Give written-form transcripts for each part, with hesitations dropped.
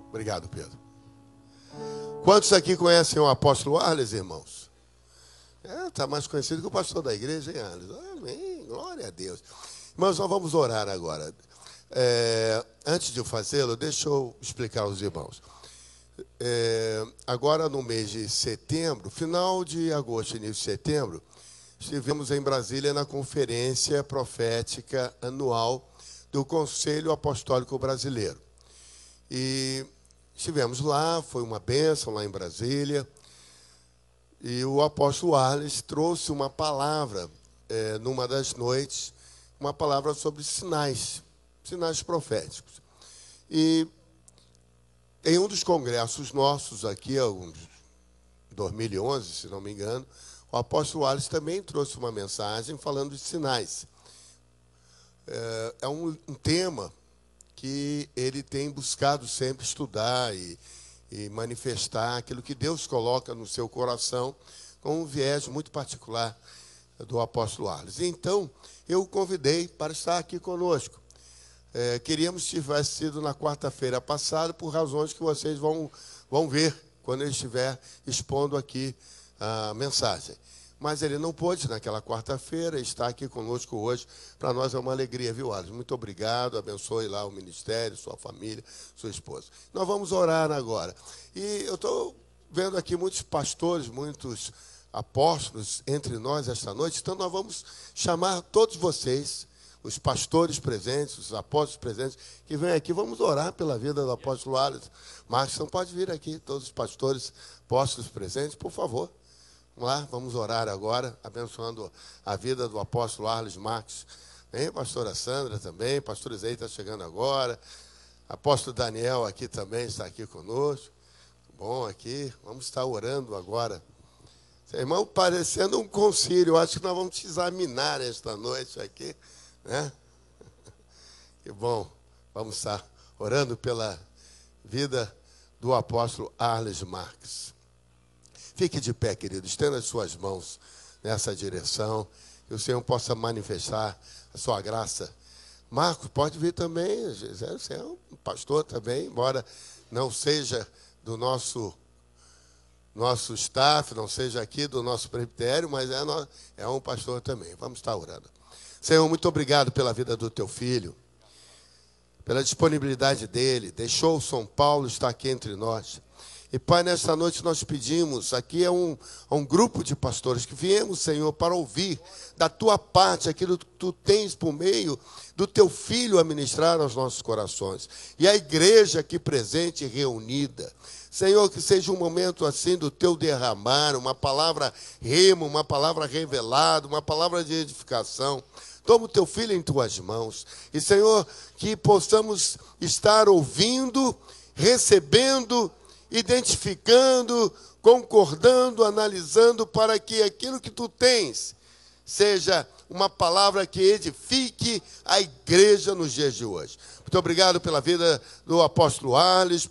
Obrigado, Pedro. Quantos aqui conhecem o apóstolo Arles, irmãos? Está mais conhecido que o pastor da igreja, hein, Arles? Amém, glória a Deus. Irmãos, nós vamos orar agora. Antes de eu fazê-lo, deixa eu explicar aos irmãos. Agora no mês de setembro, final de agosto, início de setembro, estivemos em Brasília na conferência profética anual do Conselho Apostólico Brasileiro. E estivemos lá, foi uma bênção lá em Brasília. E o apóstolo Arles trouxe uma palavra, numa das noites, uma palavra sobre sinais proféticos. E em um dos congressos nossos aqui, 2011, se não me engano, o apóstolo Arles também trouxe uma mensagem falando de sinais. É um tema que ele tem buscado sempre estudar e manifestar aquilo que Deus coloca no seu coração, com um viés muito particular do apóstolo Arles. Então, eu o convidei para estar aqui conosco. Queríamos que tivesse sido na quarta-feira passada, por razões que vocês vão ver quando ele estiver expondo aqui a mensagem. Mas ele não pôde naquela quarta-feira, está aqui conosco hoje. Para nós é uma alegria, viu, Arles? Muito obrigado, abençoe lá o ministério, sua família, sua esposa. Nós vamos orar agora. E eu estou vendo aqui muitos pastores, muitos apóstolos entre nós esta noite, então nós vamos chamar todos vocês, os pastores presentes, os apóstolos presentes, que vêm aqui, vamos orar pela vida do apóstolo Arles Marques. Então pode vir aqui, todos os pastores, apóstolos presentes, por favor. Vamos lá, vamos orar agora, abençoando a vida do apóstolo Arles Marques. Vem, pastora Sandra também, pastor Isaí está chegando agora, apóstolo Daniel aqui também está aqui conosco. Bom aqui, vamos estar orando agora. Irmão, parecendo um concílio, acho que nós vamos te examinar esta noite aqui, né? Que bom, vamos estar orando pela vida do apóstolo Arles Marques. Fique de pé, querido, estenda as suas mãos nessa direção, que o Senhor possa manifestar a sua graça. Marcos, pode vir também, você é um pastor também, embora não seja do nosso staff, não seja aqui do nosso presbitério, mas é um pastor também. Vamos estar orando. Senhor, muito obrigado pela vida do teu filho, pela disponibilidade dele, deixou São Paulo estar aqui entre nós. E, Pai, nesta noite nós pedimos, aqui é um grupo de pastores que viemos, Senhor, para ouvir da tua parte aquilo que tu tens por meio do teu filho a ministrar aos nossos corações. E a igreja aqui presente e reunida. Senhor, que seja um momento assim do teu derramar, uma palavra rema, uma palavra revelada, uma palavra de edificação. Toma o teu filho em tuas mãos. E, Senhor, que possamos estar ouvindo, recebendo, identificando, concordando, analisando, para que aquilo que tu tens seja uma palavra que edifique a igreja nos dias de hoje. Muito obrigado pela vida do apóstolo Arles,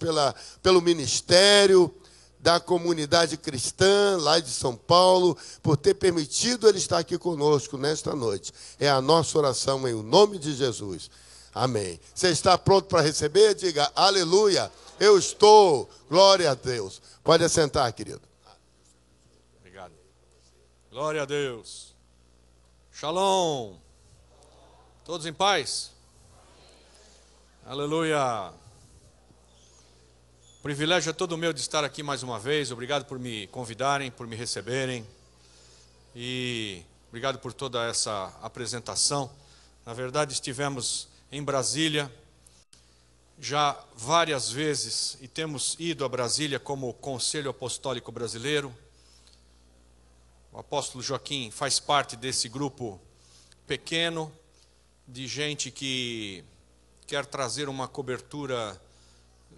pelo ministério da comunidade cristã lá de São Paulo, por ter permitido ele estar aqui conosco nesta noite. É a nossa oração em nome de Jesus. Amém. Você está pronto para receber? Diga aleluia. Eu estou. Glória a Deus. Pode assentar, querido. Obrigado. Glória a Deus. Shalom. Todos em paz? Aleluia. O privilégio é todo meu de estar aqui mais uma vez. Obrigado por me convidarem, por me receberem. E obrigado por toda essa apresentação. Na verdade, estivemos em Brasília já várias vezes e temos ido a Brasília como Conselho Apostólico Brasileiro. O apóstolo Joaquim faz parte desse grupo pequeno de gente que quer trazer uma cobertura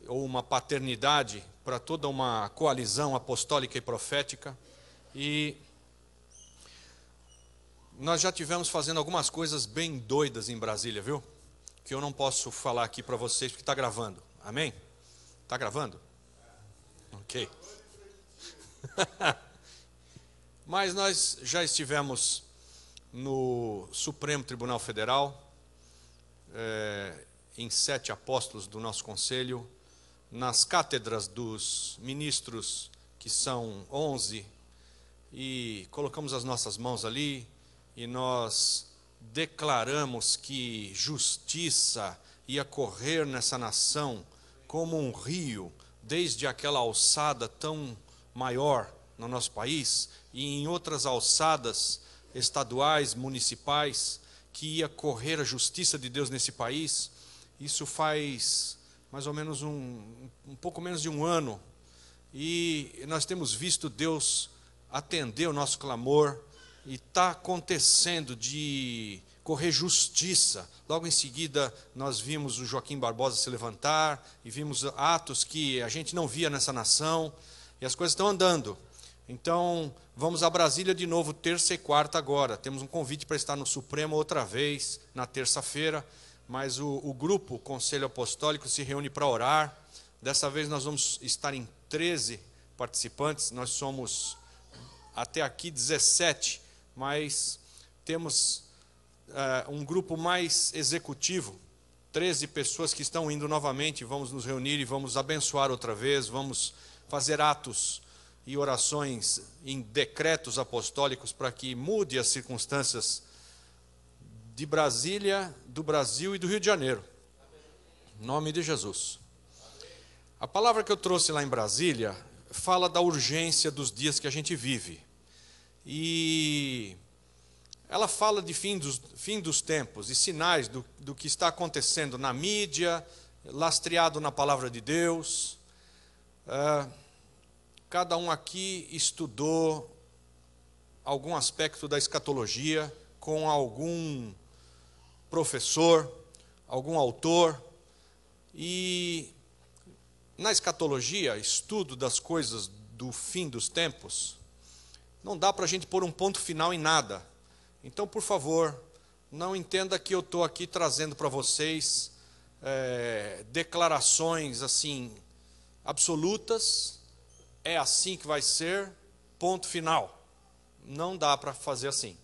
ou uma paternidade para toda uma coalizão apostólica e profética. E nós já tivemos fazendo algumas coisas bem doidas em Brasília, viu? Que eu não posso falar aqui para vocês porque está gravando. Amém? Está gravando? Ok. Mas nós já estivemos no Supremo Tribunal Federal, em 7 apóstolos do nosso conselho. nas cátedras dos ministros, que são 11, e colocamos as nossas mãos ali, e nós declaramos que justiça ia correr nessa nação como um rio, desde aquela alçada tão maior no nosso país, e em outras alçadas estaduais, municipais, que ia correr a justiça de Deus nesse país. Isso faz mais ou menos um pouco menos de um ano, e nós temos visto Deus atender o nosso clamor, e está acontecendo de correr justiça. Logo em seguida nós vimos o Joaquim Barbosa se levantar, e vimos atos que a gente não via nessa nação, e as coisas estão andando. Então vamos a Brasília de novo, terça e quarta agora. Temos um convite para estar no Supremo outra vez, na terça-feira, mas o grupo, o Conselho Apostólico, se reúne para orar. Dessa vez nós vamos estar em 13 participantes, nós somos até aqui 17, mas temos um grupo mais executivo, 13 pessoas que estão indo novamente. Vamos nos reunir e vamos abençoar outra vez, vamos fazer atos e orações em decretos apostólicos para que mude as circunstâncias de Brasília, do Brasil e do Rio de Janeiro. Em nome de Jesus. A palavra que eu trouxe lá em Brasília fala da urgência dos dias que a gente vive. E ela fala de fim dos tempos e sinais do que está acontecendo na mídia, lastreado na palavra de Deus. Cada um aqui estudou algum aspecto da escatologia com algum professor, algum autor, e na escatologia, estudo das coisas do fim dos tempos, não dá para a gente pôr um ponto final em nada. Então, por favor, não entenda que eu estou aqui trazendo para vocês declarações assim absolutas, é assim que vai ser, ponto final. Não dá para fazer assim.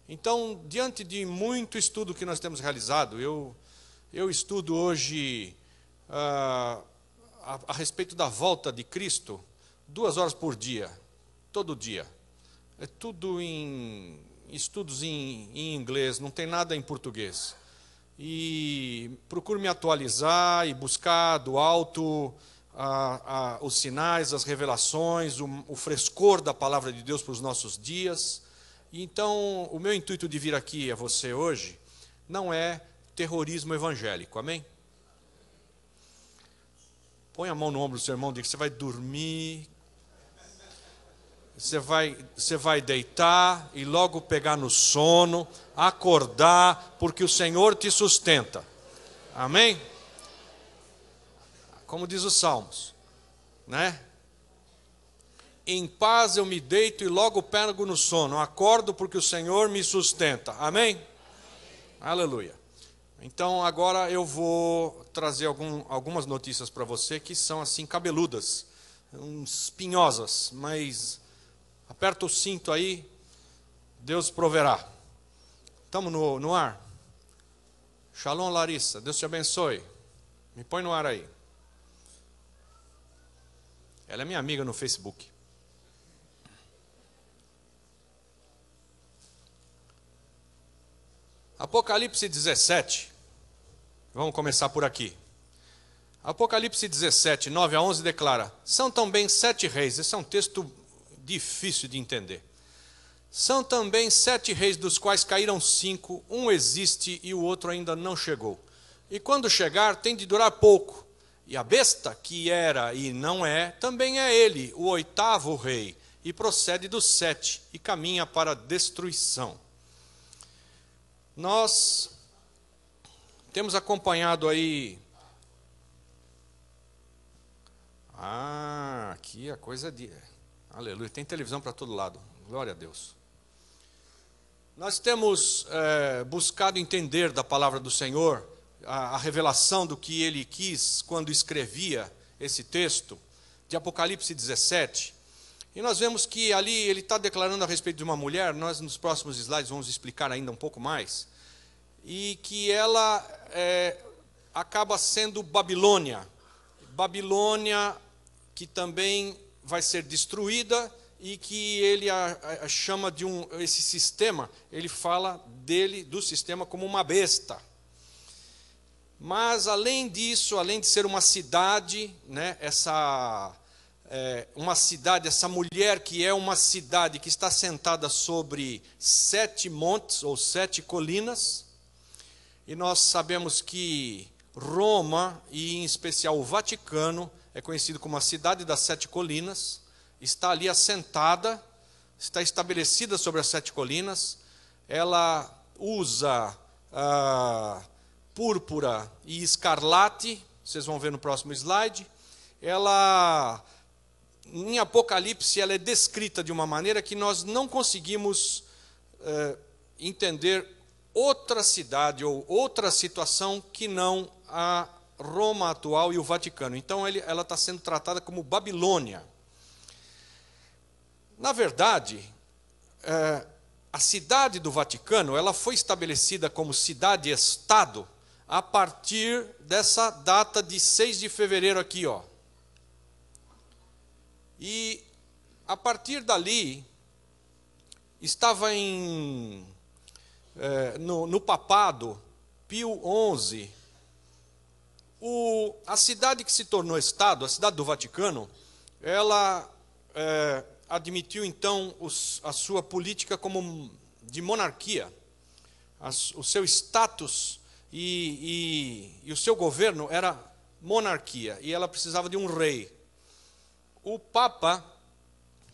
Então, diante de muito estudo que nós temos realizado, eu estudo hoje a respeito da volta de Cristo 2 horas por dia, todo dia. É tudo em estudos em inglês, não tem nada em português. E procuro me atualizar e buscar do alto os sinais, as revelações, o frescor da palavra de Deus para os nossos dias. Então, o meu intuito de vir aqui a você hoje não é terrorismo evangélico, amém? Põe a mão no ombro do seu irmão e diga: você vai dormir, você vai deitar e logo pegar no sono, acordar, porque o Senhor te sustenta, amém? Como diz os Salmos, né? Em paz eu me deito e logo pego no sono, acordo porque o Senhor me sustenta, amém? Amém. Aleluia. Então agora eu vou trazer algumas notícias para você que são assim cabeludas, espinhosas, mas aperta o cinto aí, Deus proverá. Estamos no ar? Shalom, Larissa, Deus te abençoe. Me põe no ar aí. Ela é minha amiga no Facebook. Apocalipse 17, vamos começar por aqui. Apocalipse 17, 9 a 11 declara: são também 7 reis, esse é um texto difícil de entender. São também 7 reis, dos quais caíram 5, um existe e o outro ainda não chegou. E quando chegar, tem de durar pouco. E a besta, que era e não é, também é ele, o 8º rei, e procede dos 7, e caminha para a destruição. Nós temos acompanhado aí... aqui a coisa de... Aleluia, tem televisão para todo lado, glória a Deus. Nós temos buscado entender da palavra do Senhor, a revelação do que ele quis quando escrevia esse texto, de Apocalipse 17. E nós vemos que ali ele está declarando a respeito de uma mulher, nós nos próximos slides vamos explicar ainda um pouco mais, e que ela acaba sendo Babilônia, Babilônia, que também vai ser destruída, e que ele chama de esse sistema, ele fala do sistema como uma besta. Mas, além disso, além de ser uma cidade, né, uma cidade, essa mulher que é uma cidade que está sentada sobre 7 montes ou 7 colinas, e nós sabemos que Roma, e em especial o Vaticano, é conhecido como a cidade das 7 colinas, está ali assentada, está estabelecida sobre as 7 colinas, ela usa púrpura e escarlate, vocês vão ver no próximo slide. Ela, em Apocalipse, ela é descrita de uma maneira que nós não conseguimos entender outra cidade ou outra situação que não a Roma atual e o Vaticano. Então, ela está sendo tratada como Babilônia. Na verdade, a cidade do Vaticano, ela foi estabelecida como cidade-estado a partir dessa data de 6 de fevereiro aqui, ó. E a partir dali estava no papado Pio XI, a cidade que se tornou estado, a cidade do Vaticano, ela admitiu então a sua política como de monarquia, o seu status e o seu governo era monarquia, e ela precisava de um rei. O Papa,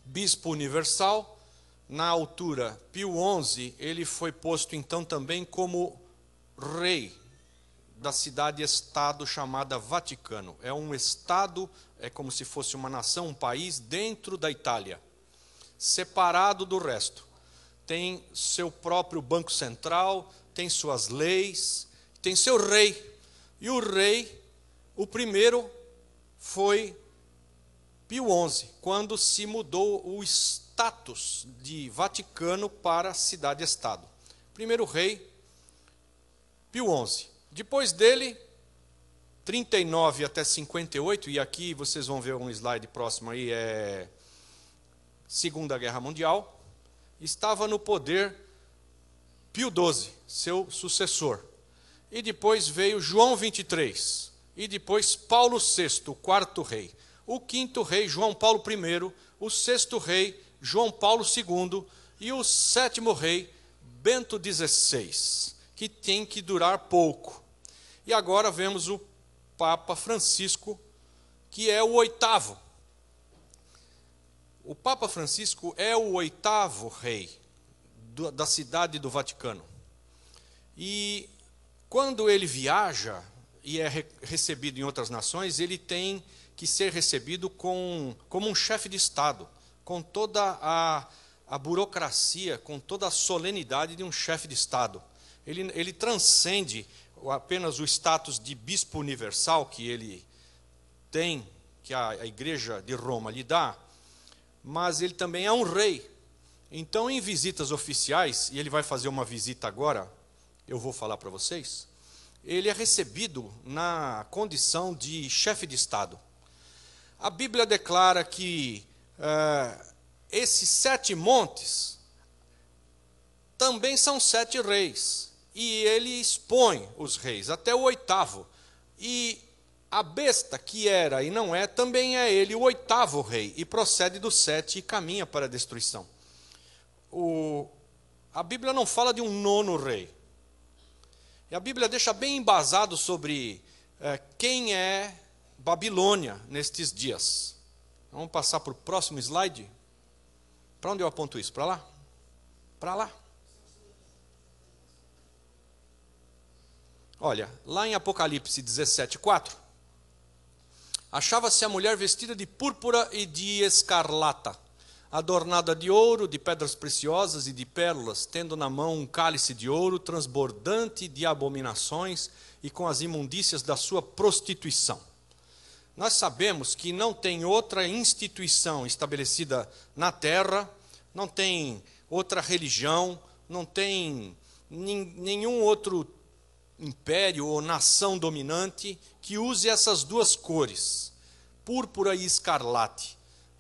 Bispo Universal, na altura Pio XI, ele foi posto então também como rei da cidade-estado chamada Vaticano. É um estado, é como se fosse uma nação, um país dentro da Itália, separado do resto. Tem seu próprio banco central, tem suas leis, tem seu rei. E o rei, o primeiro, foi Pio XI, quando se mudou o status de Vaticano para cidade-estado. Primeiro rei, Pio XI. Depois dele, 39 até 58, e aqui vocês vão ver um slide próximo aí, Segunda Guerra Mundial, estava no poder Pio XII, seu sucessor. E depois veio João 23, e depois Paulo VI, o 4º rei. O 5º rei, João Paulo I, o 6º rei, João Paulo II, e o 7º rei, Bento XVI, que tem que durar pouco. E agora vemos o Papa Francisco, que é o 8º. O Papa Francisco é o 8º rei da cidade do Vaticano. E quando ele viaja e é recebido em outras nações, ele tem que ser recebido como um chefe de Estado, com toda a burocracia, com toda a solenidade de um chefe de Estado. Ele transcende apenas o status de bispo universal que ele tem, que a Igreja de Roma lhe dá, mas ele também é um rei. Então, em visitas oficiais, e ele vai fazer uma visita agora, eu vou falar para vocês, ele é recebido na condição de chefe de Estado. A Bíblia declara que esses 7 montes também são 7 reis, e ele expõe os reis, até o 8º. E a besta, que era e não é, também é ele o 8º rei, e procede do 7 e caminha para a destruição. A Bíblia não fala de um 9º rei. E a Bíblia deixa bem embasado sobre quem é Babilônia nestes dias. Vamos passar para o próximo slide. Para onde eu aponto isso? Para lá? Para lá. Olha, lá em Apocalipse 17:4, achava-se a mulher vestida de púrpura e de escarlata, adornada de ouro, de pedras preciosas e de pérolas, tendo na mão um cálice de ouro transbordante de abominações e com as imundícias da sua prostituição. Nós sabemos que não tem outra instituição estabelecida na terra, não tem outra religião, não tem nenhum outro império ou nação dominante que use essas duas cores. púrpura e escarlate.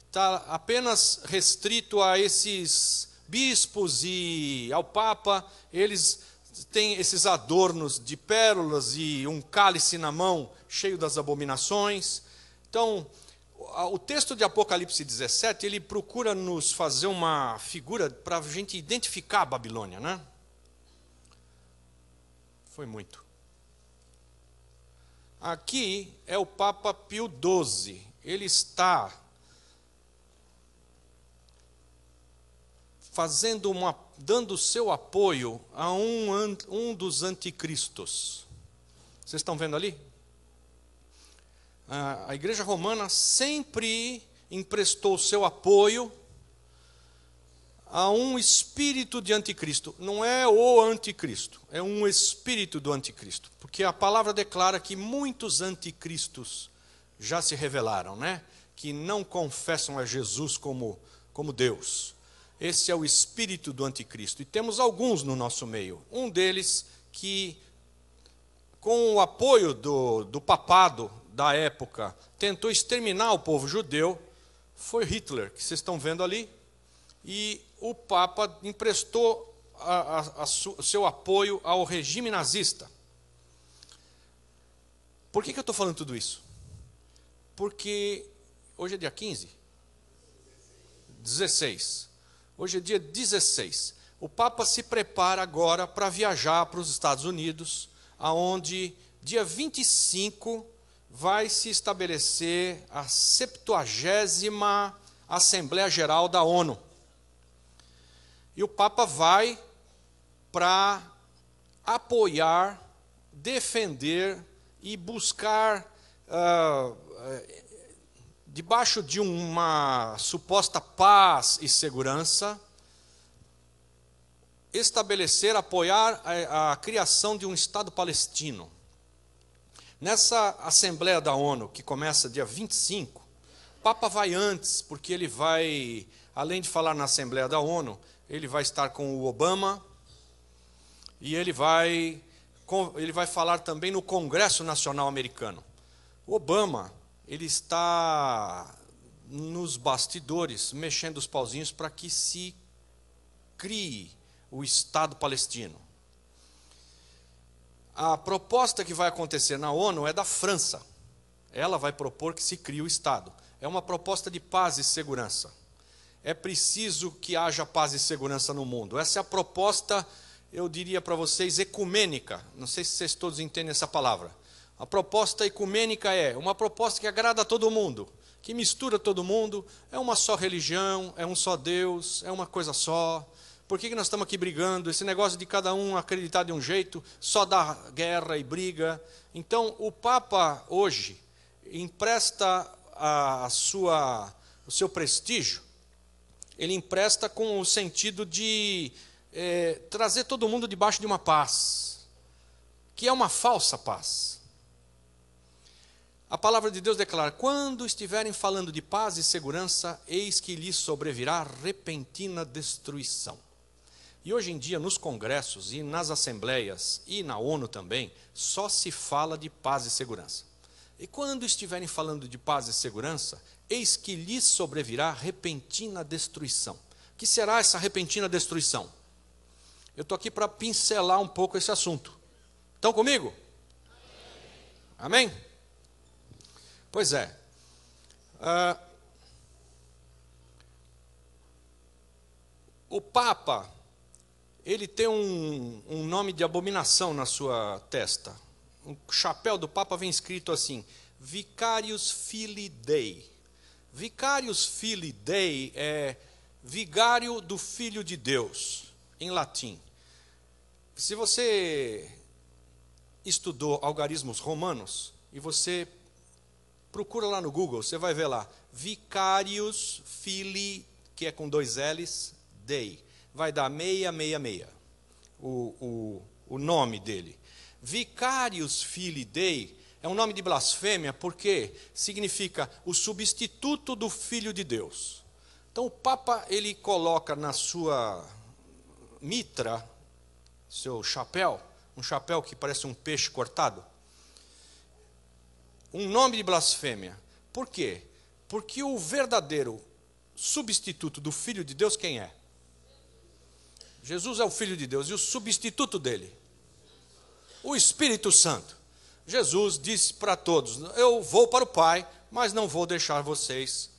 Está apenas restrito a esses bispos e ao Papa. Eles têm esses adornos de pérolas e um cálice na mão cheio das abominações. Então, o texto de Apocalipse 17, ele procura nos fazer uma figura para a gente identificar a Babilônia, né? Foi muito. Aqui é o Papa Pio XII. Ele está dando seu apoio a um dos anticristos. Vocês estão vendo ali? A Igreja Romana sempre emprestou seu apoio a um espírito de anticristo. Não é o anticristo, é um espírito do anticristo. Porque a palavra declara que muitos anticristos já se revelaram, né? Que não confessam a Jesus como Deus. Esse é o espírito do anticristo. E temos alguns no nosso meio. Um deles que, com o apoio do papado da época, tentou exterminar o povo judeu, foi Hitler, que vocês estão vendo ali. E o Papa emprestou seu apoio ao regime nazista. Por que eu estou falando tudo isso? Porque hoje é dia 15? 16. Hoje é dia 16. O Papa se prepara agora para viajar para os Estados Unidos, aonde dia 25 vai se estabelecer a 70ª Assembleia Geral da ONU. E o Papa vai para apoiar, defender e buscar, debaixo de uma suposta paz e segurança, estabelecer, apoiar a criação de um Estado palestino. Nessa Assembleia da ONU, que começa dia 25, o Papa vai antes, porque ele vai, além de falar na Assembleia da ONU, ele vai estar com o Obama e ele vai falar também no Congresso Nacional Americano. O Obama, ele está nos bastidores, mexendo os pauzinhos para que se crie o Estado palestino. A proposta que vai acontecer na ONU é da França. Ela vai propor que se crie o Estado. É uma proposta de paz e segurança. É preciso que haja paz e segurança no mundo. Essa é a proposta, eu diria para vocês, ecumênica. Não sei se vocês todos entendem essa palavra. A proposta ecumênica é uma proposta que agrada a todo mundo, que mistura todo mundo, é uma só religião, é um só Deus, é uma coisa só. Por que nós estamos aqui brigando? Esse negócio de cada um acreditar de um jeito, só dá guerra e briga. Então, o Papa hoje empresta o seu prestígio, ele empresta com o sentido de trazer todo mundo debaixo de uma paz, que é uma falsa paz. A palavra de Deus declara: quando estiverem falando de paz e segurança, eis que lhes sobrevirá repentina destruição. E hoje em dia, nos congressos e nas assembleias, e na ONU também, só se fala de paz e segurança. E quando estiverem falando de paz e segurança, eis que lhes sobrevirá repentina destruição. O que será essa repentina destruição? Eu estou aqui para pincelar um pouco esse assunto. Estão comigo? Amém? Pois é. O Papa, ele tem um nome de abominação na sua testa. O chapéu do Papa vem escrito assim: Vicarius Filii Dei. Vicarius Filii Dei é vigário do Filho de Deus, em latim. Se você estudou algarismos romanos, e você procura lá no Google, você vai ver lá, Vicarius Filii, que é com 2 L's, Dei. Vai dar 666, o nome dele. Vicarius Filii Dei é um nome de blasfêmia porque significa o substituto do Filho de Deus. Então o Papa, ele coloca na sua mitra, seu chapéu, um chapéu que parece um peixe cortado, um nome de blasfêmia, Por quê? Porque o verdadeiro substituto do Filho de Deus quem é? Jesus é o Filho de Deus, e o substituto dele? O Espírito Santo. Jesus disse para todos, eu vou para o Pai, mas não vou deixar vocês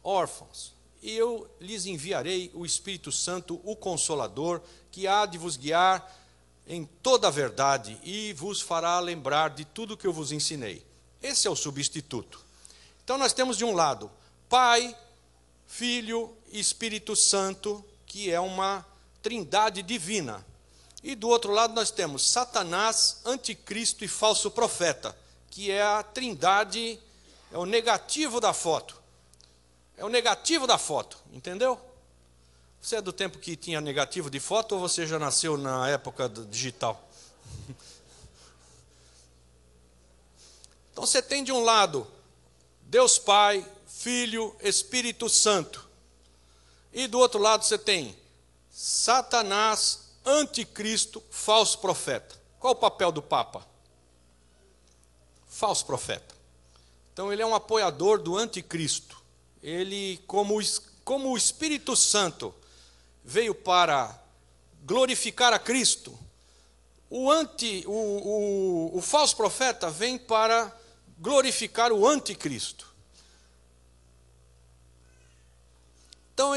órfãos. E eu lhes enviarei o Espírito Santo, o Consolador, que há de vos guiar em toda a verdade e vos fará lembrar de tudo que eu vos ensinei. Esse é o substituto. Então nós temos de um lado Pai, Filho e Espírito Santo, que é uma trindade divina. E do outro lado nós temos Satanás, anticristo e falso profeta, que é a trindade, é o negativo da foto. É o negativo da foto, entendeu? Você é do tempo que tinha negativo de foto ou você já nasceu na época digital? Então você tem de um lado Deus Pai, Filho, Espírito Santo. E do outro lado você tem Satanás, anticristo, falso profeta. Qual o papel do Papa? Falso profeta. Então ele é um apoiador do anticristo. Ele, como o Espírito Santo veio para glorificar a Cristo, o falso profeta vem para glorificar o anticristo. Então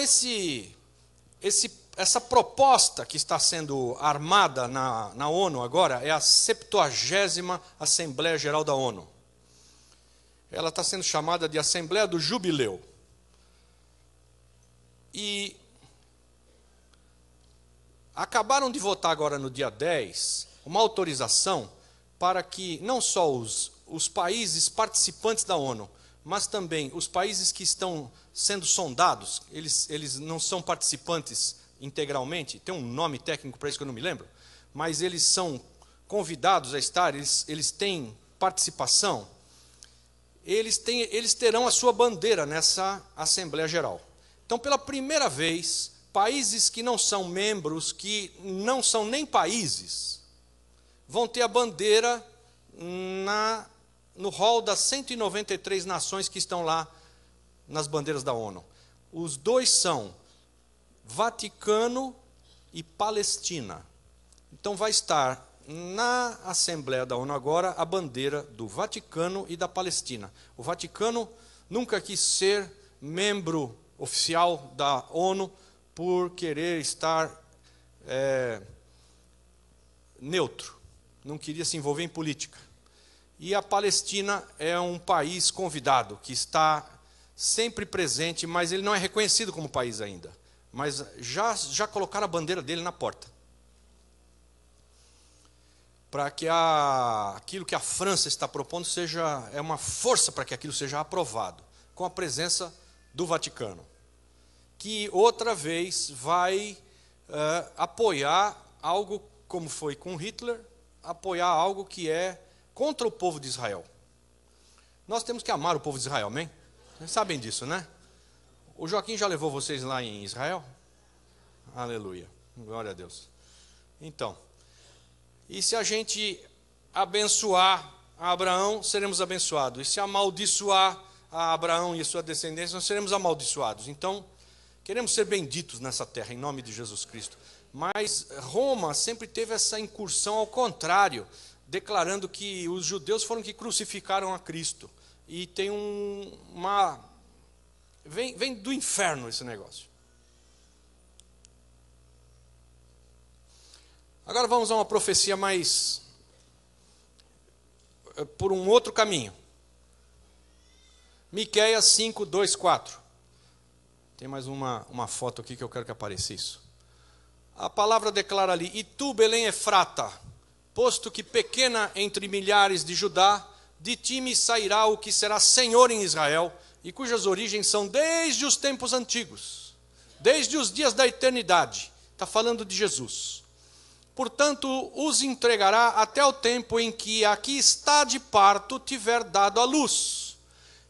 essa proposta que está sendo armada na ONU agora é a 70ª Assembleia Geral da ONU. Ela está sendo chamada de Assembleia do Jubileu. E acabaram de votar agora no dia 10 uma autorização para que não só os países participantes da ONU, mas também os países que estão sendo sondados, eles não são participantes integralmente, tem um nome técnico para isso que eu não me lembro, mas eles são convidados a estar, eles têm participação, eles terão a sua bandeira nessa Assembleia Geral. Então, pela primeira vez, países que não são membros, que não são nem países, vão ter a bandeira no hall das 193 nações que estão lá nas bandeiras da ONU. Os dois são Vaticano e Palestina. Então vai estar na Assembleia da ONU agora a bandeira do Vaticano e da Palestina. O Vaticano nunca quis ser membro oficial da ONU por querer estar neutro, não queria se envolver em política. E a Palestina é um país convidado, que está sempre presente, mas ele não é reconhecido como país ainda. Mas já colocaram a bandeira dele na porta. Para que aquilo que a França está propondo é uma força para que aquilo seja aprovado, com a presença do Vaticano, que outra vez vai apoiar algo, como foi com Hitler, apoiar algo que é contra o povo de Israel. Nós temos que amar o povo de Israel, amém? Vocês sabem disso, né? O Joaquim já levou vocês lá em Israel? Aleluia, glória a Deus. Então, e se a gente abençoar a Abraão, seremos abençoados. E se amaldiçoar a Abraão e a sua descendência, nós seremos amaldiçoados. Então, queremos ser benditos nessa terra, em nome de Jesus Cristo. Mas Roma sempre teve essa incursão ao contrário, declarando que os judeus foram que crucificaram a Cristo. E tem vem do inferno esse negócio. Agora vamos a uma profecia mais por um outro caminho. Miqueias 5, 2, 4. Tem mais uma foto aqui que eu quero que apareça isso. A palavra declara ali: E tu, Belém Efrata, posto que pequena entre milhares de Judá, de ti me sairá o que será Senhor em Israel, e cujas origens são desde os tempos antigos, desde os dias da eternidade. Está falando de Jesus. Portanto, os entregará até o tempo em que a que está de parto tiver dado à luz.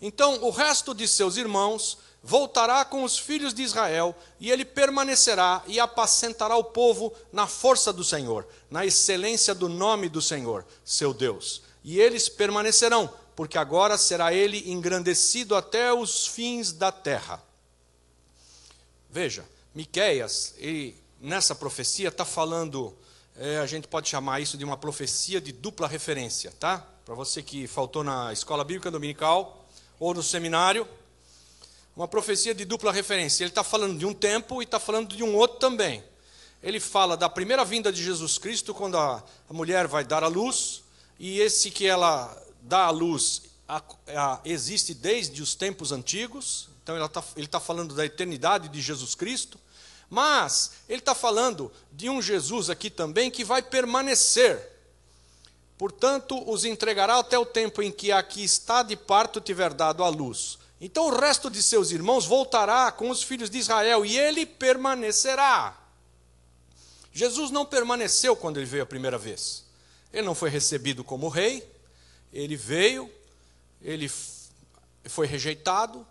Então o resto de seus irmãos voltará com os filhos de Israel, e ele permanecerá e apacentará o povo na força do Senhor, na excelência do nome do Senhor, seu Deus. E eles permanecerão, porque agora será ele engrandecido até os fins da terra. Veja, Miqueias, nessa profecia está falando, a gente pode chamar isso de uma profecia de dupla referência, tá? Para você que faltou na escola bíblica dominical ou no seminário, uma profecia de dupla referência. Ele está falando de um tempo e está falando de um outro também. Ele fala da primeira vinda de Jesus Cristo, quando a mulher vai dar à luz, e esse que ela dá à luz existe desde os tempos antigos. Então ele está falando da eternidade de Jesus Cristo, mas ele está falando de um Jesus aqui também que vai permanecer. Portanto, os entregará até o tempo em que a que está de parto tiver dado à luz. Então o resto de seus irmãos voltará com os filhos de Israel, e ele permanecerá. Jesus não permaneceu quando ele veio a primeira vez. Ele não foi recebido como rei, ele veio, ele foi rejeitado,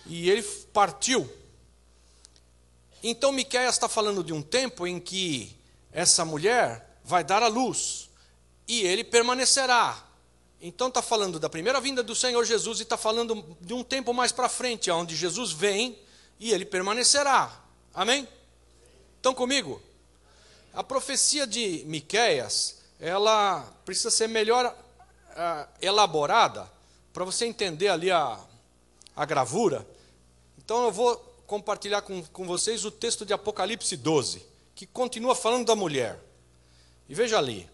e ele partiu. Então Miqueias está falando de um tempo em que essa mulher vai dar à luz, e ele permanecerá. Então está falando da primeira vinda do Senhor Jesus, e está falando de um tempo mais para frente, onde Jesus vem, e ele permanecerá. Amém? Estão comigo? A profecia de Miqueias, ela precisa ser melhor elaborada, para você entender ali a gravura. Então eu vou compartilhar com vocês o texto de Apocalipse 12, que continua falando da mulher. E veja ali.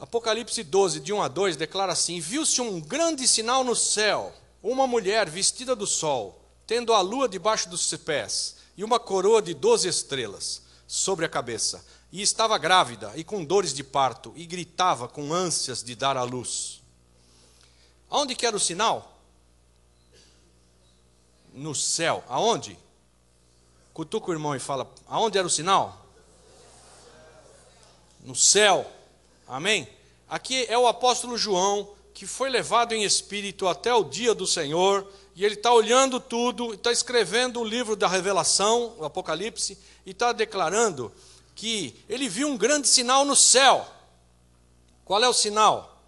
Apocalipse 12, de 1 a 2, declara assim: viu-se um grande sinal no céu, uma mulher vestida do sol, tendo a lua debaixo dos pés, e uma coroa de 12 estrelas sobre a cabeça. E estava grávida, e com dores de parto, e gritava com ânsias de dar à luz. Aonde que era o sinal? No céu. Aonde? Cutuca o irmão e fala, aonde era o sinal? No céu. Amém? Aqui é o apóstolo João, que foi levado em espírito até o dia do Senhor, e ele está olhando tudo, está escrevendo o livro da Revelação, o Apocalipse, e está declarando que ele viu um grande sinal no céu. Qual é o sinal?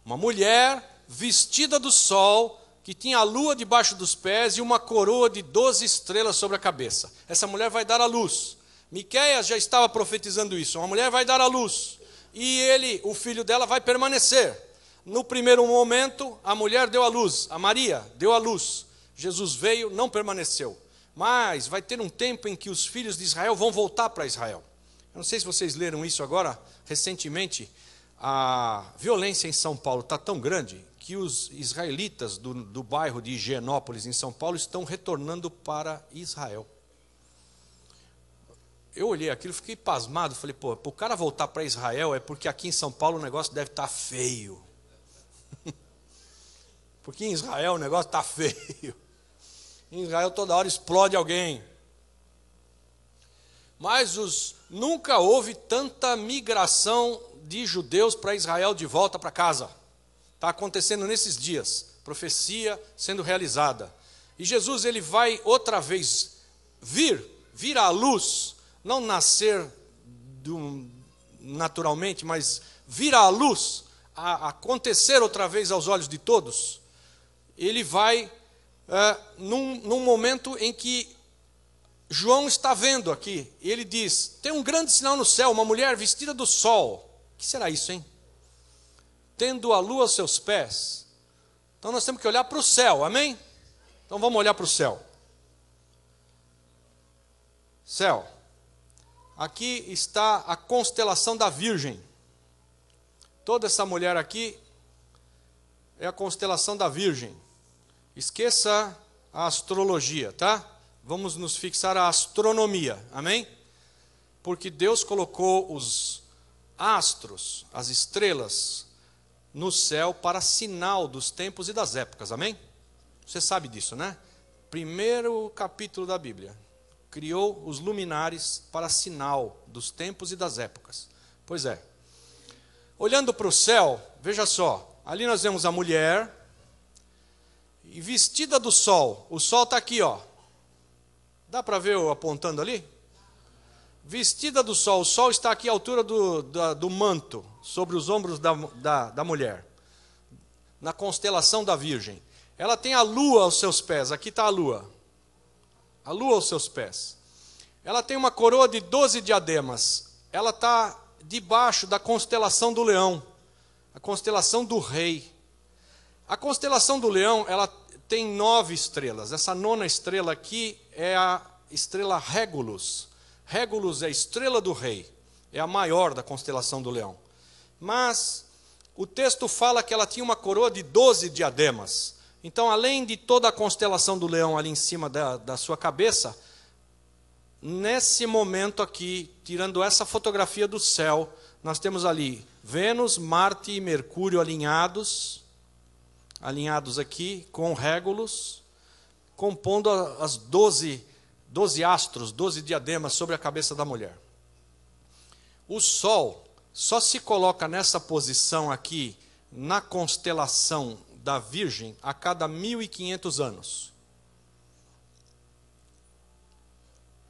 Uma mulher vestida do sol, que tinha a lua debaixo dos pés e uma coroa de 12 estrelas sobre a cabeça. Essa mulher vai dar à luz. Miqueias já estava profetizando isso. Uma mulher vai dar à luz. E o filho dela vai permanecer. No primeiro momento, a mulher deu à luz, a Maria deu à luz. Jesus veio, não permaneceu. Mas vai ter um tempo em que os filhos de Israel vão voltar para Israel. Eu não sei se vocês leram isso agora, recentemente. A violência em São Paulo está tão grande que os israelitas do bairro de Higienópolis, em São Paulo, estão retornando para Israel. Eu olhei aquilo, fiquei pasmado, falei, pô, para o cara voltar para Israel é porque aqui em São Paulo o negócio deve estar feio. Porque em Israel o negócio está feio. Em Israel toda hora explode alguém. Mas nunca houve tanta migração de judeus para Israel de volta para casa. Está acontecendo nesses dias, profecia sendo realizada. E Jesus ele vai outra vez vir à luz, não nascer naturalmente, mas vir à luz, a acontecer outra vez aos olhos de todos. Ele vai num momento em que João está vendo aqui, ele diz, tem um grande sinal no céu, uma mulher vestida do sol. O que será isso, hein? Tendo a lua aos seus pés. Então nós temos que olhar para o céu, amém? Então vamos olhar para o céu. Céu. Aqui está a constelação da Virgem. Toda essa mulher aqui é a constelação da Virgem. Esqueça a astrologia, tá? Vamos nos fixar a astronomia, amém? Porque Deus colocou os astros, as estrelas, no céu para sinal dos tempos e das épocas, amém? Você sabe disso, né? Primeiro capítulo da Bíblia. Criou os luminares para sinal dos tempos e das épocas. Pois é. Olhando para o céu, veja só, ali nós vemos a mulher, e vestida do sol, o sol está aqui, ó. Dá para ver eu apontando ali? Vestida do sol, o sol está aqui à altura do manto, sobre os ombros da mulher. na constelação da Virgem. Ela tem a lua aos seus pés, aqui está a lua aos seus pés. Ela tem uma coroa de 12 diademas, ela está debaixo da constelação do Leão, a constelação do Rei. A constelação do Leão, ela tem 9 estrelas, essa 9ª estrela aqui é a estrela Régulus. Régulus é a estrela do Rei, é a maior da constelação do Leão. Mas o texto fala que ela tinha uma coroa de 12 diademas. Então, além de toda a constelação do Leão ali em cima da sua cabeça, nesse momento aqui, tirando essa fotografia do céu, nós temos ali Vênus, Marte e Mercúrio alinhados aqui com Régulus, compondo as 12 astros, 12 diademas sobre a cabeça da mulher. O Sol só se coloca nessa posição aqui, na constelação da Virgem, a cada 1500 anos.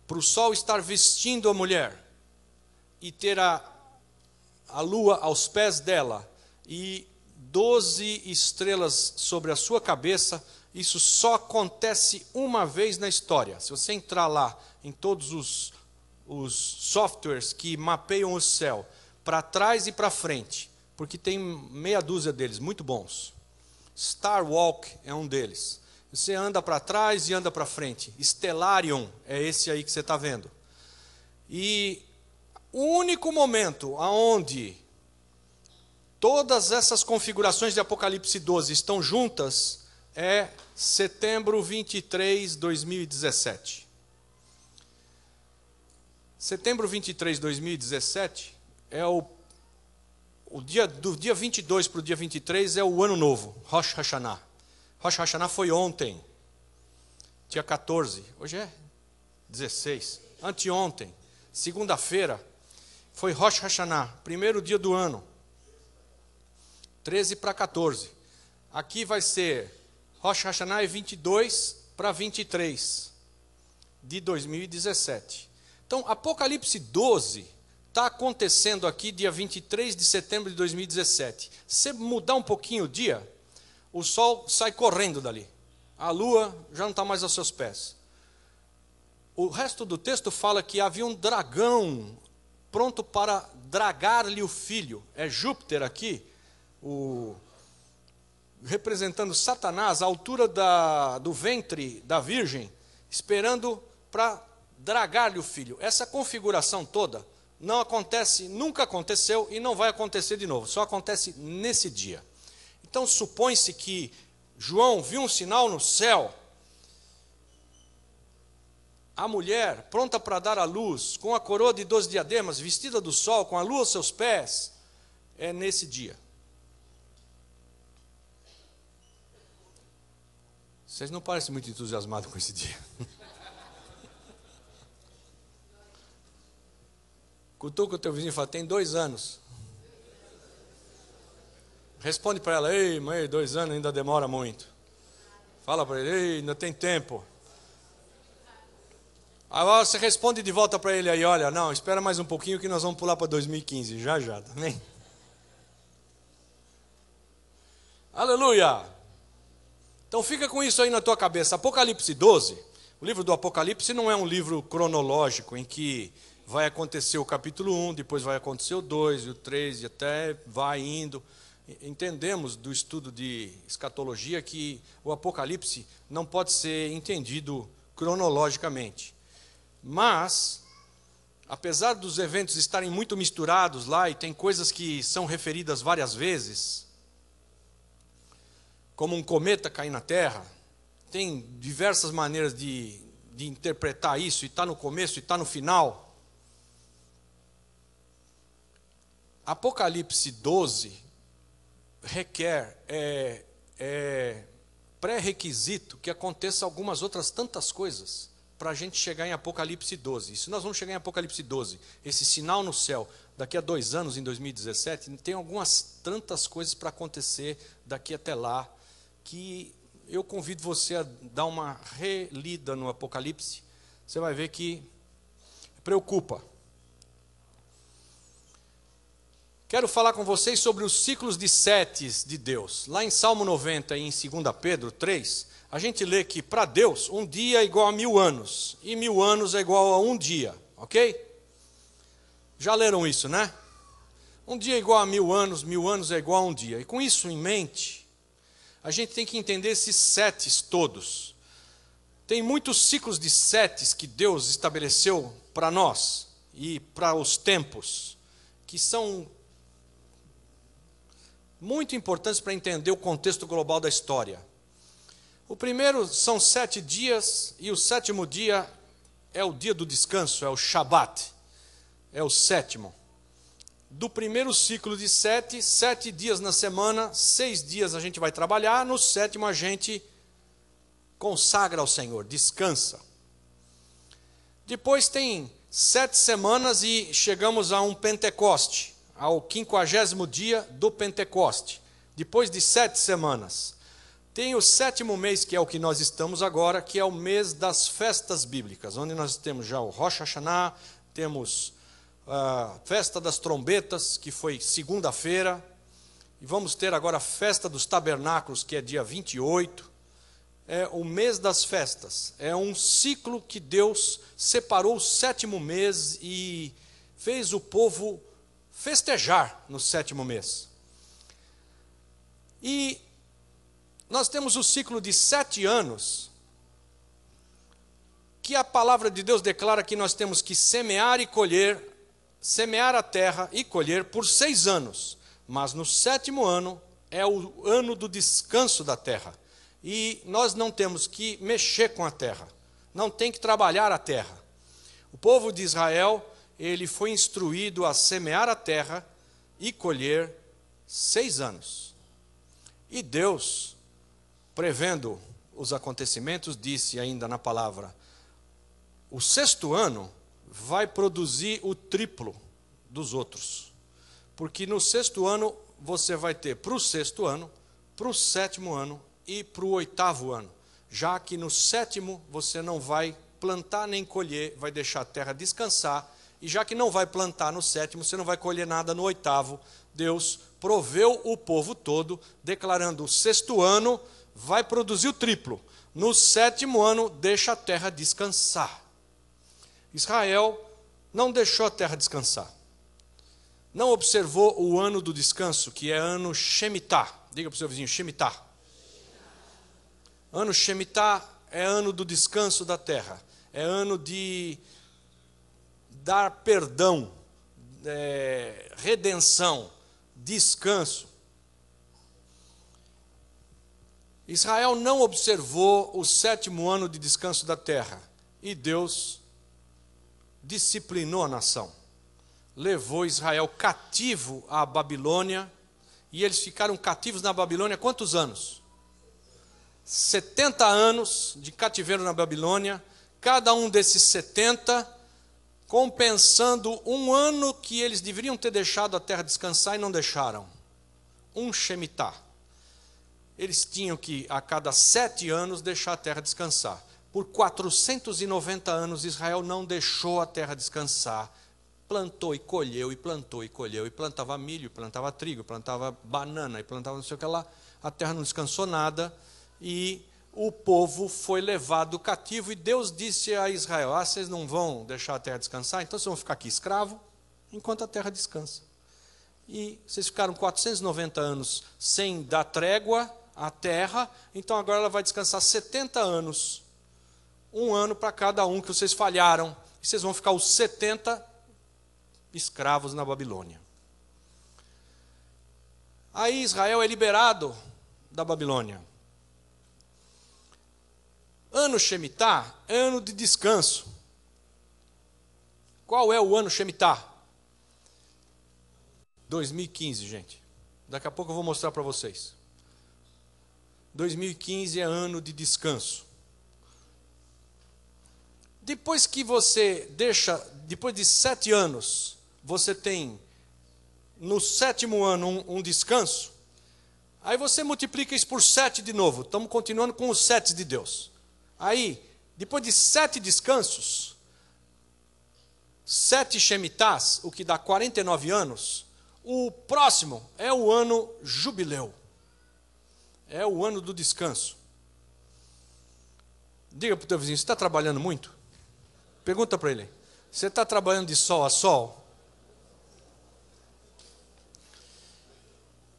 Para o Sol estar vestindo a mulher e ter a lua aos pés dela e 12 estrelas sobre a sua cabeça, isso só acontece uma vez na história. Se você entrar lá em todos os softwares que mapeiam o céu, para trás e para frente, porque tem meia dúzia deles, muito bons. Star Walk é um deles. Você anda para trás e anda para frente. Stellarium é esse aí que você está vendo. E o único momento onde todas essas configurações de Apocalipse 12 estão juntas é setembro 23, 2017. Setembro 23, 2017 é do dia 22 para o dia 23 é o ano novo, Rosh Hashanah. Rosh Hashanah foi ontem, dia 14, hoje é 16, anteontem, segunda-feira, foi Rosh Hashanah, primeiro dia do ano, 13 para 14. Aqui vai ser Rosh Hashanah é 22 para 23 de 2017. Então, Apocalipse 12 está acontecendo aqui dia 23 de setembro de 2017. Se mudar um pouquinho o dia, o Sol sai correndo dali. A Lua já não está mais aos seus pés. O resto do texto fala que havia um dragão pronto para dragar-lhe o filho. É Júpiter aqui, representando Satanás, à altura do ventre da Virgem, esperando para dragar-lhe o filho. Essa configuração toda não acontece, nunca aconteceu e não vai acontecer de novo, só acontece nesse dia. Então supõe-se que João viu um sinal no céu, a mulher pronta para dar à luz, com a coroa de 12 diademas, vestida do sol, com a lua aos seus pés, é nesse dia. Vocês não parecem muito entusiasmados com esse dia. Cutuca o teu vizinho e fala, tem 2 anos. Responde para ela, ei, mãe, 2 anos ainda demora muito. Fala para ele, ei, ainda tem tempo. Agora você responde de volta para ele aí, olha, não, espera mais um pouquinho que nós vamos pular para 2015, já, também. Aleluia! Então fica com isso aí na tua cabeça. Apocalipse 12, o livro do Apocalipse não é um livro cronológico em que vai acontecer o capítulo 1, depois vai acontecer o 2 e o 3 e até vai indo. Entendemos do estudo de escatologia que o Apocalipse não pode ser entendido cronologicamente. Mas, apesar dos eventos estarem muito misturados lá e tem coisas que são referidas várias vezes, como um cometa cair na Terra, tem diversas maneiras de interpretar isso, e está no começo e está no final. Apocalipse 12 requer, pré-requisito que aconteça algumas outras tantas coisas para a gente chegar em Apocalipse 12. E se nós vamos chegar em Apocalipse 12, esse sinal no céu, daqui a 2 anos, em 2017, tem algumas tantas coisas para acontecer daqui até lá, que eu convido você a dar uma relida no Apocalipse. Você vai ver que preocupa. Quero falar com vocês sobre os ciclos de setes de Deus. Lá em Salmo 90 e em 2 Pedro 3, a gente lê que para Deus um dia é igual a 1000 anos, e 1000 anos é igual a um dia, ok? Já leram isso, né? Um dia é igual a 1000 anos é igual a um dia. E com isso em mente, a gente tem que entender esses setes todos. Tem muitos ciclos de setes que Deus estabeleceu para nós e para os tempos, que são muito importantes para entender o contexto global da história. O primeiro são 7 dias, e o sétimo dia é o dia do descanso, é o Shabat, é o sétimo. Do primeiro ciclo de 7 dias na semana, 6 dias a gente vai trabalhar, no sétimo a gente consagra ao Senhor, descansa. Depois tem 7 semanas e chegamos a um Pentecoste, ao 50º dia do Pentecoste, depois de 7 semanas. Tem o 7º mês, que é o que nós estamos agora, que é o mês das festas bíblicas, onde nós temos já o Rosh Hashanah, temos a festa das trombetas, que foi segunda-feira, e vamos ter agora a festa dos tabernáculos, que é dia 28, é o mês das festas, é um ciclo que Deus separou o 7º mês e fez o povo festejar no 7º mês. E nós temos o ciclo de 7 anos, que a palavra de Deus declara que nós temos que semear e colher, semear a terra e colher por 6 anos. Mas no 7º ano é o ano do descanso da terra. E nós não temos que mexer com a terra, não tem que trabalhar a terra. O povo de Israel, ele foi instruído a semear a terra e colher 6 anos. E Deus, prevendo os acontecimentos, disse ainda na palavra: o 6º ano vai produzir o triplo dos outros. Porque no 6º ano você vai ter para o 6º ano, para o 7º ano e para o 8º ano. Já que no 7º você não vai plantar nem colher, vai deixar a terra descansar. E já que não vai plantar no 7º, você não vai colher nada no 8º. Deus proveu o povo todo, declarando: o 6º ano vai produzir o triplo. No 7º ano, deixa a terra descansar. Israel não deixou a terra descansar. Não observou o ano do descanso, que é ano Shemitah. Diga para o seu vizinho, Shemitah. Ano Shemitah é ano do descanso da terra. É ano de dar perdão, redenção, descanso. Israel não observou o 7º ano de descanso da terra. E Deus disciplinou a nação. Levou Israel cativo à Babilônia. E eles ficaram cativos na Babilônia quantos anos? 70 anos de cativeiro na Babilônia. Cada um desses 70 compensando um ano que eles deveriam ter deixado a terra descansar e não deixaram. Um Shemitah. Eles tinham que, a cada 7 anos, deixar a terra descansar. Por 490 anos, Israel não deixou a terra descansar. Plantou e colheu, e plantou e colheu, e plantava milho, e plantava trigo, e plantava banana, e plantava não sei o que lá. A terra não descansou nada, e o povo foi levado cativo, e Deus disse a Israel: vocês não vão deixar a terra descansar, então vocês vão ficar aqui escravo, enquanto a terra descansa. E vocês ficaram 490 anos sem dar trégua à terra, então agora ela vai descansar 70 anos, um ano para cada um que vocês falharam, e vocês vão ficar os 70 escravos na Babilônia. Aí Israel é liberado da Babilônia. Ano Shemitah é ano de descanso. Qual é o ano Shemitah? 2015, gente. Daqui a pouco eu vou mostrar para vocês. 2015 é ano de descanso. Depois que você deixa, depois de 7 anos, você tem no 7º ano um descanso, aí você multiplica isso por 7 de novo. Estamos continuando com os 7 de Deus. Aí, depois de 7 descansos, 7 Shemitahs, o que dá 49 anos, O próximo é o ano jubileu. É o ano do descanso. Diga para o teu vizinho, você está trabalhando muito? Pergunta para ele, você está trabalhando de sol a sol?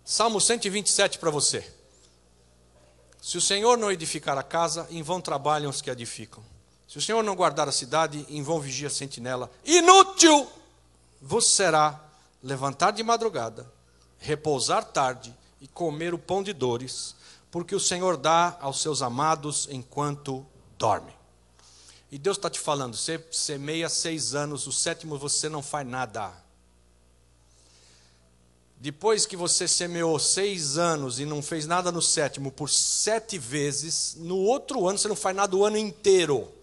Salmo 127 para você. Se o Senhor não edificar a casa, em vão trabalham os que a edificam. Se o Senhor não guardar a cidade, em vão vigia a sentinela. Inútil vos será levantar de madrugada, repousar tarde e comer o pão de dores, porque o Senhor dá aos seus amados enquanto dorme. E Deus está te falando, você semeia 6 anos, o 7º você não faz nada. Depois que você semeou 6 anos e não fez nada no 7º por 7 vezes, no outro ano você não faz nada o ano inteiro.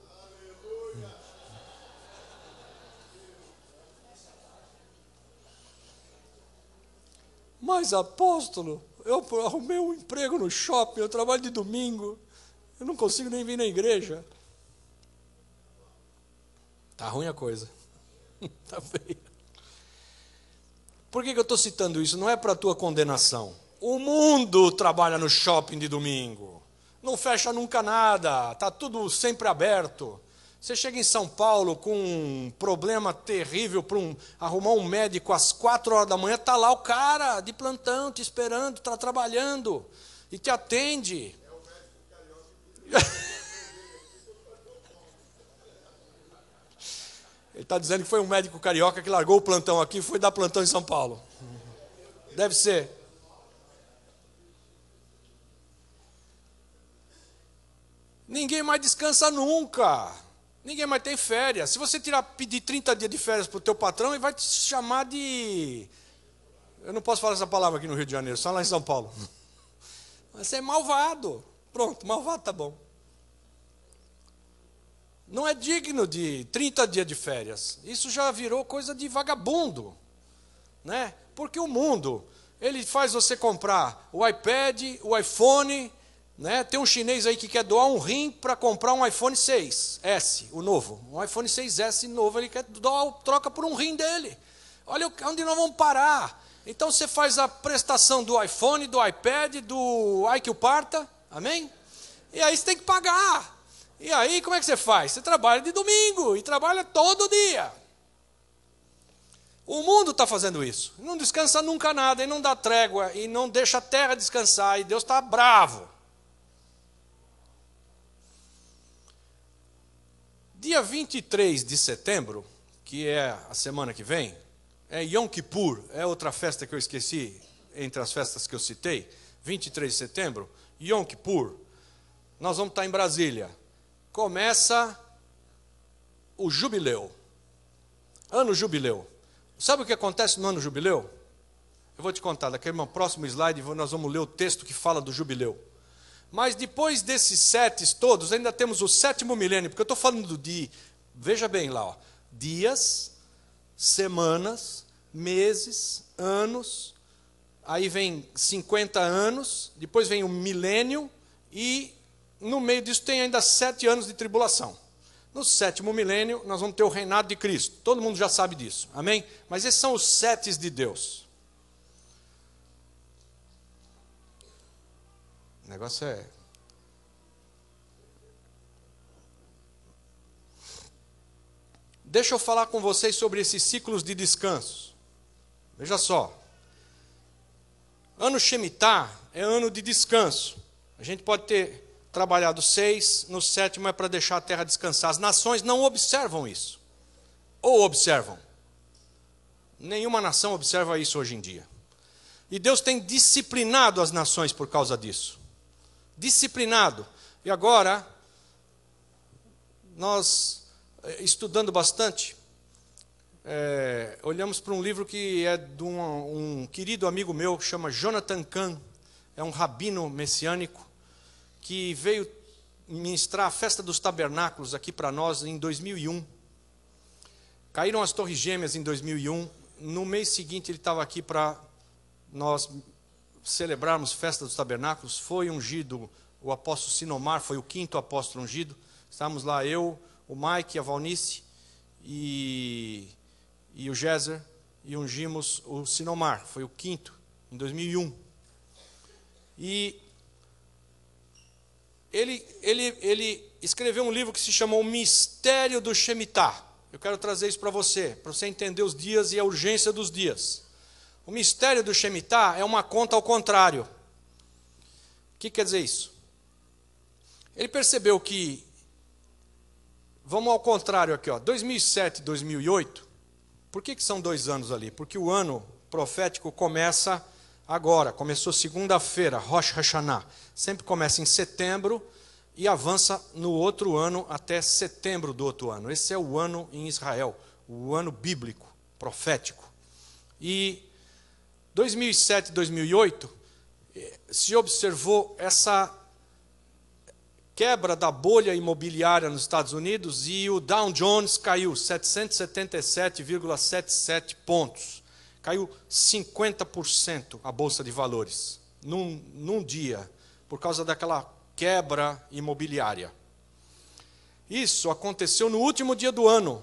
Mas apóstolo, eu arrumei um emprego no shopping, eu trabalho de domingo, eu não consigo nem vir na igreja. Tá ruim a coisa. Tá feio. Por que eu estou citando isso? Não é para a tua condenação. O mundo trabalha no shopping de domingo. Não fecha nunca nada, está tudo sempre aberto. Você chega em São Paulo com um problema terrível para arrumar um médico às 4 horas da manhã, está lá o cara de plantão te esperando, está trabalhando e te atende. É o médico carioca. Ele está dizendo que foi um médico carioca que largou o plantão aqui e foi dar plantão em São Paulo. Deve ser. Ninguém mais descansa nunca. Ninguém mais tem férias. Se você pedir 30 dias de férias para o teu patrão, ele vai te chamar de... Eu não posso falar essa palavra aqui no Rio de Janeiro, só lá em São Paulo. Você é malvado. Pronto, malvado tá bom. Não é digno de 30 dias de férias. Isso já virou coisa de vagabundo, né? Porque o mundo, ele faz você comprar o iPad, o iPhone, né? Tem um chinês aí que quer doar um rim para comprar um iPhone 6S, o novo. Um iPhone 6S novo, ele quer doar, troca por um rim dele. Olha onde nós vamos parar. Então você faz a prestação do iPhone, do iPad, do iQparta, amém? E aí você tem que pagar. E aí como é que você faz? Você trabalha de domingo e trabalha todo dia. O mundo está fazendo isso. Não descansa nunca nada, e não dá trégua, e não deixa a terra descansar, e Deus está bravo. Dia 23 de setembro, que é a semana que vem, é Yom Kippur, é outra festa que eu esqueci, entre as festas que eu citei, 23 de setembro, Yom Kippur, nós vamos estar em Brasília. Começa o jubileu, ano jubileu. Sabe o que acontece no ano jubileu? Eu vou te contar, daqui no próximo slide nós vamos ler o texto que fala do jubileu. Mas depois desses 7 todos, ainda temos o 7º milênio, porque eu estou falando de, veja bem lá, ó, dias, semanas, meses, anos, aí vem 50 anos, depois vem o milênio, e no meio disso tem ainda 7 anos de tribulação. No 7º milênio, nós vamos ter o reinado de Cristo. Todo mundo já sabe disso, amém? Mas esses são os 7 de Deus. O negócio é... Deixa eu falar com vocês sobre esses ciclos de descanso. Veja só. Ano Shemitah é ano de descanso. A gente pode ter trabalhado 6, no 7º é para deixar a terra descansar. As nações não observam isso. Ou observam. Nenhuma nação observa isso hoje em dia. E Deus tem disciplinado as nações por causa disso. Disciplinado. E agora, nós, estudando bastante, olhamos para um livro que é de um querido amigo meu, chama Jonathan Cahn, é um rabino messiânico, que veio ministrar a festa dos tabernáculos aqui para nós em 2001. Caíram as Torres Gêmeas em 2001. No mês seguinte ele estava aqui para nós celebrarmos a festa dos tabernáculos. Foi ungido o apóstolo Sinomar, foi o 5º apóstolo ungido. Estávamos lá eu, o Mike, a Valnice e o Géser. e ungimos o Sinomar, foi o 5º, em 2001. E ele escreveu um livro que se chamou O Mistério do Shemitah. Eu quero trazer isso para você entender os dias e a urgência dos dias. O mistério do Shemitah é uma conta ao contrário. O que quer dizer isso? Ele percebeu que, vamos ao contrário aqui, ó, 2007 e 2008, por que são 2 anos ali? Porque o ano profético começa agora, começou segunda-feira, Rosh Hashanah. Sempre começa em setembro e avança no outro ano até setembro do outro ano. Esse é o ano em Israel, o ano bíblico, profético. E 2007 e 2008, se observou essa quebra da bolha imobiliária nos Estados Unidos e o Dow Jones caiu 777,77 pontos. Caiu 50% a Bolsa de Valores num dia, por causa daquela quebra imobiliária. Isso aconteceu no último dia do ano.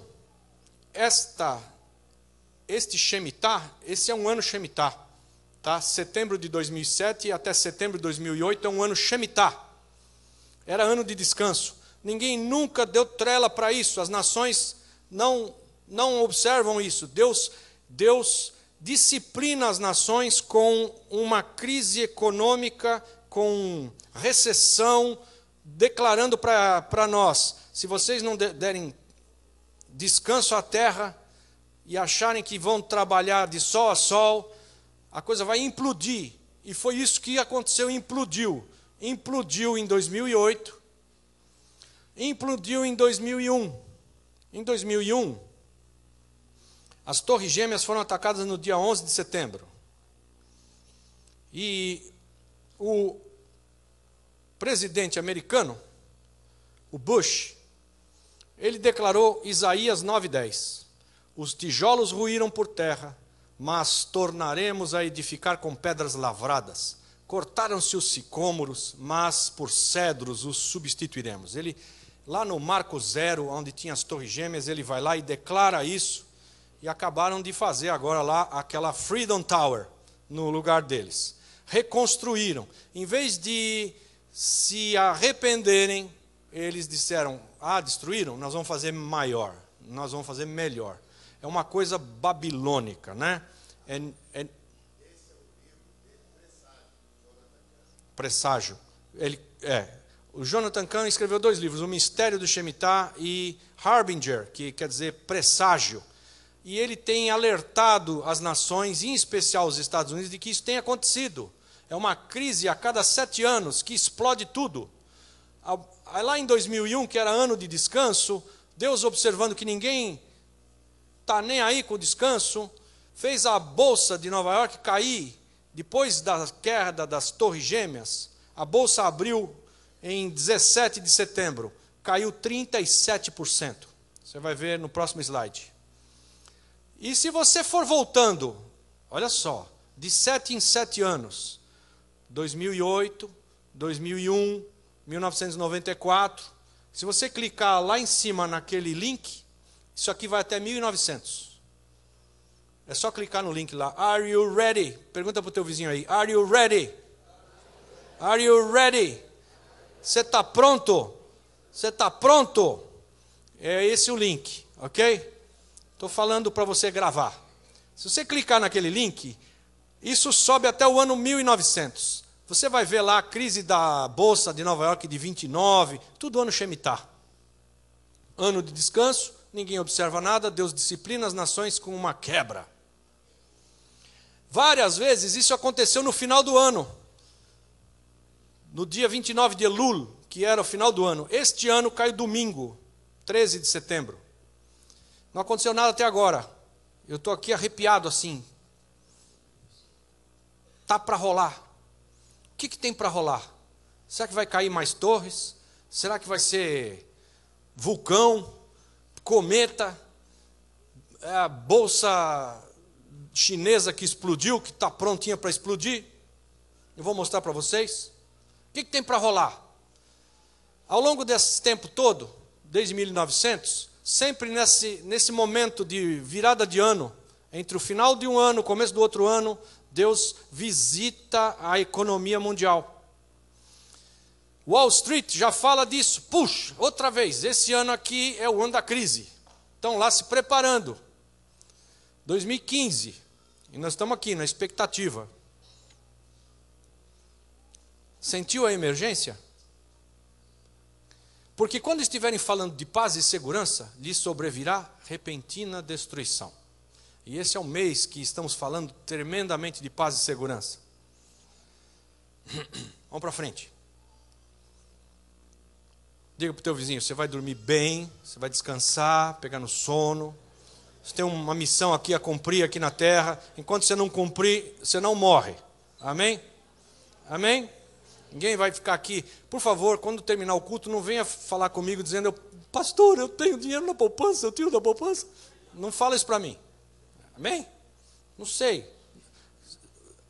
Este Shemitah, esse é um ano Shemitah. Tá? Setembro de 2007 até setembro de 2008 é um ano Shemitah. Era ano de descanso. Ninguém nunca deu trela para isso. As nações não observam isso. Deus disciplina as nações com uma crise econômica, com recessão, declarando para nós, se vocês não derem descanso à terra e acharem que vão trabalhar de sol a sol, a coisa vai implodir. E foi isso que aconteceu, implodiu. Implodiu em 2008, implodiu em 2001. Em 2001, as Torres Gêmeas foram atacadas no dia 11 de setembro. E o presidente americano, o Bush, ele declarou Isaías 9:10. Os tijolos ruíram por terra, mas tornaremos a edificar com pedras lavradas. Cortaram-se os sicômoros, mas por cedros os substituiremos. Ele, lá no Marco Zero, onde tinha as Torres Gêmeas, ele vai lá e declara isso. E acabaram de fazer agora lá aquela Freedom Tower no lugar deles. Reconstruíram. Em vez de se arrependerem, eles disseram, destruíram? Nós vamos fazer maior, nós vamos fazer melhor. É uma coisa babilônica, né? Presságio. O Jonathan Cahn escreveu 2 livros, O Mistério do Shemitah e Harbinger, que quer dizer presságio. E ele tem alertado as nações, em especial os Estados Unidos, de que isso tem acontecido. É uma crise a cada 7 anos que explode tudo. Lá em 2001, que era ano de descanso, Deus, observando que ninguém está nem aí com o descanso, fez a Bolsa de Nova York cair. Depois da queda das Torres Gêmeas, a Bolsa abriu em 17 de setembro, caiu 37%. Você vai ver no próximo slide. E se você for voltando, olha só, de 7 em 7 anos, 2008, 2001, 1994, se você clicar lá em cima naquele link, isso aqui vai até 1900. É só clicar no link lá. Are you ready? Pergunta para o teu vizinho aí. Are you ready? Are you ready? Você está pronto? Você está pronto? É esse o link, ok? Estou falando para você gravar. Se você clicar naquele link, isso sobe até o ano 1900. Você vai ver lá a crise da Bolsa de Nova York de 29, tudo ano Shemitah. Ano de descanso, ninguém observa nada, Deus disciplina as nações com uma quebra. Várias vezes isso aconteceu no final do ano. No dia 29 de Elul, que era o final do ano. Este ano caiu domingo, 13 de setembro. Não aconteceu nada até agora. Eu estou aqui arrepiado assim. Tá para rolar. O que tem para rolar? Será que vai cair mais torres? Será que vai ser vulcão, cometa, a bolsa chinesa que explodiu, que está prontinha para explodir? Eu vou mostrar para vocês. O que tem para rolar? Ao longo desse tempo todo, desde 1900, sempre nesse momento de virada de ano, Entre o final de um ano e o começo do outro ano, Deus visita a economia mundial. Wall Street já fala disso. Puxa, outra vez, esse ano aqui é o ano da crise. Estão lá se preparando. 2015, e nós estamos aqui na expectativa. Sentiu a emergência? Porque quando estiverem falando de paz e segurança, lhes sobrevirá repentina destruição. E esse é um mês que estamos falando tremendamente de paz e segurança. Vamos para frente. Diga para o teu vizinho, você vai dormir bem, você vai descansar, pegar no sono. Você tem uma missão aqui a cumprir aqui na terra. Enquanto você não cumprir, você não morre. Amém? Amém? Ninguém vai ficar aqui. Por favor, quando terminar o culto, não venha falar comigo dizendo, pastor, eu tenho dinheiro na poupança, eu tiro da poupança. Não fala isso para mim. Amém? Não sei.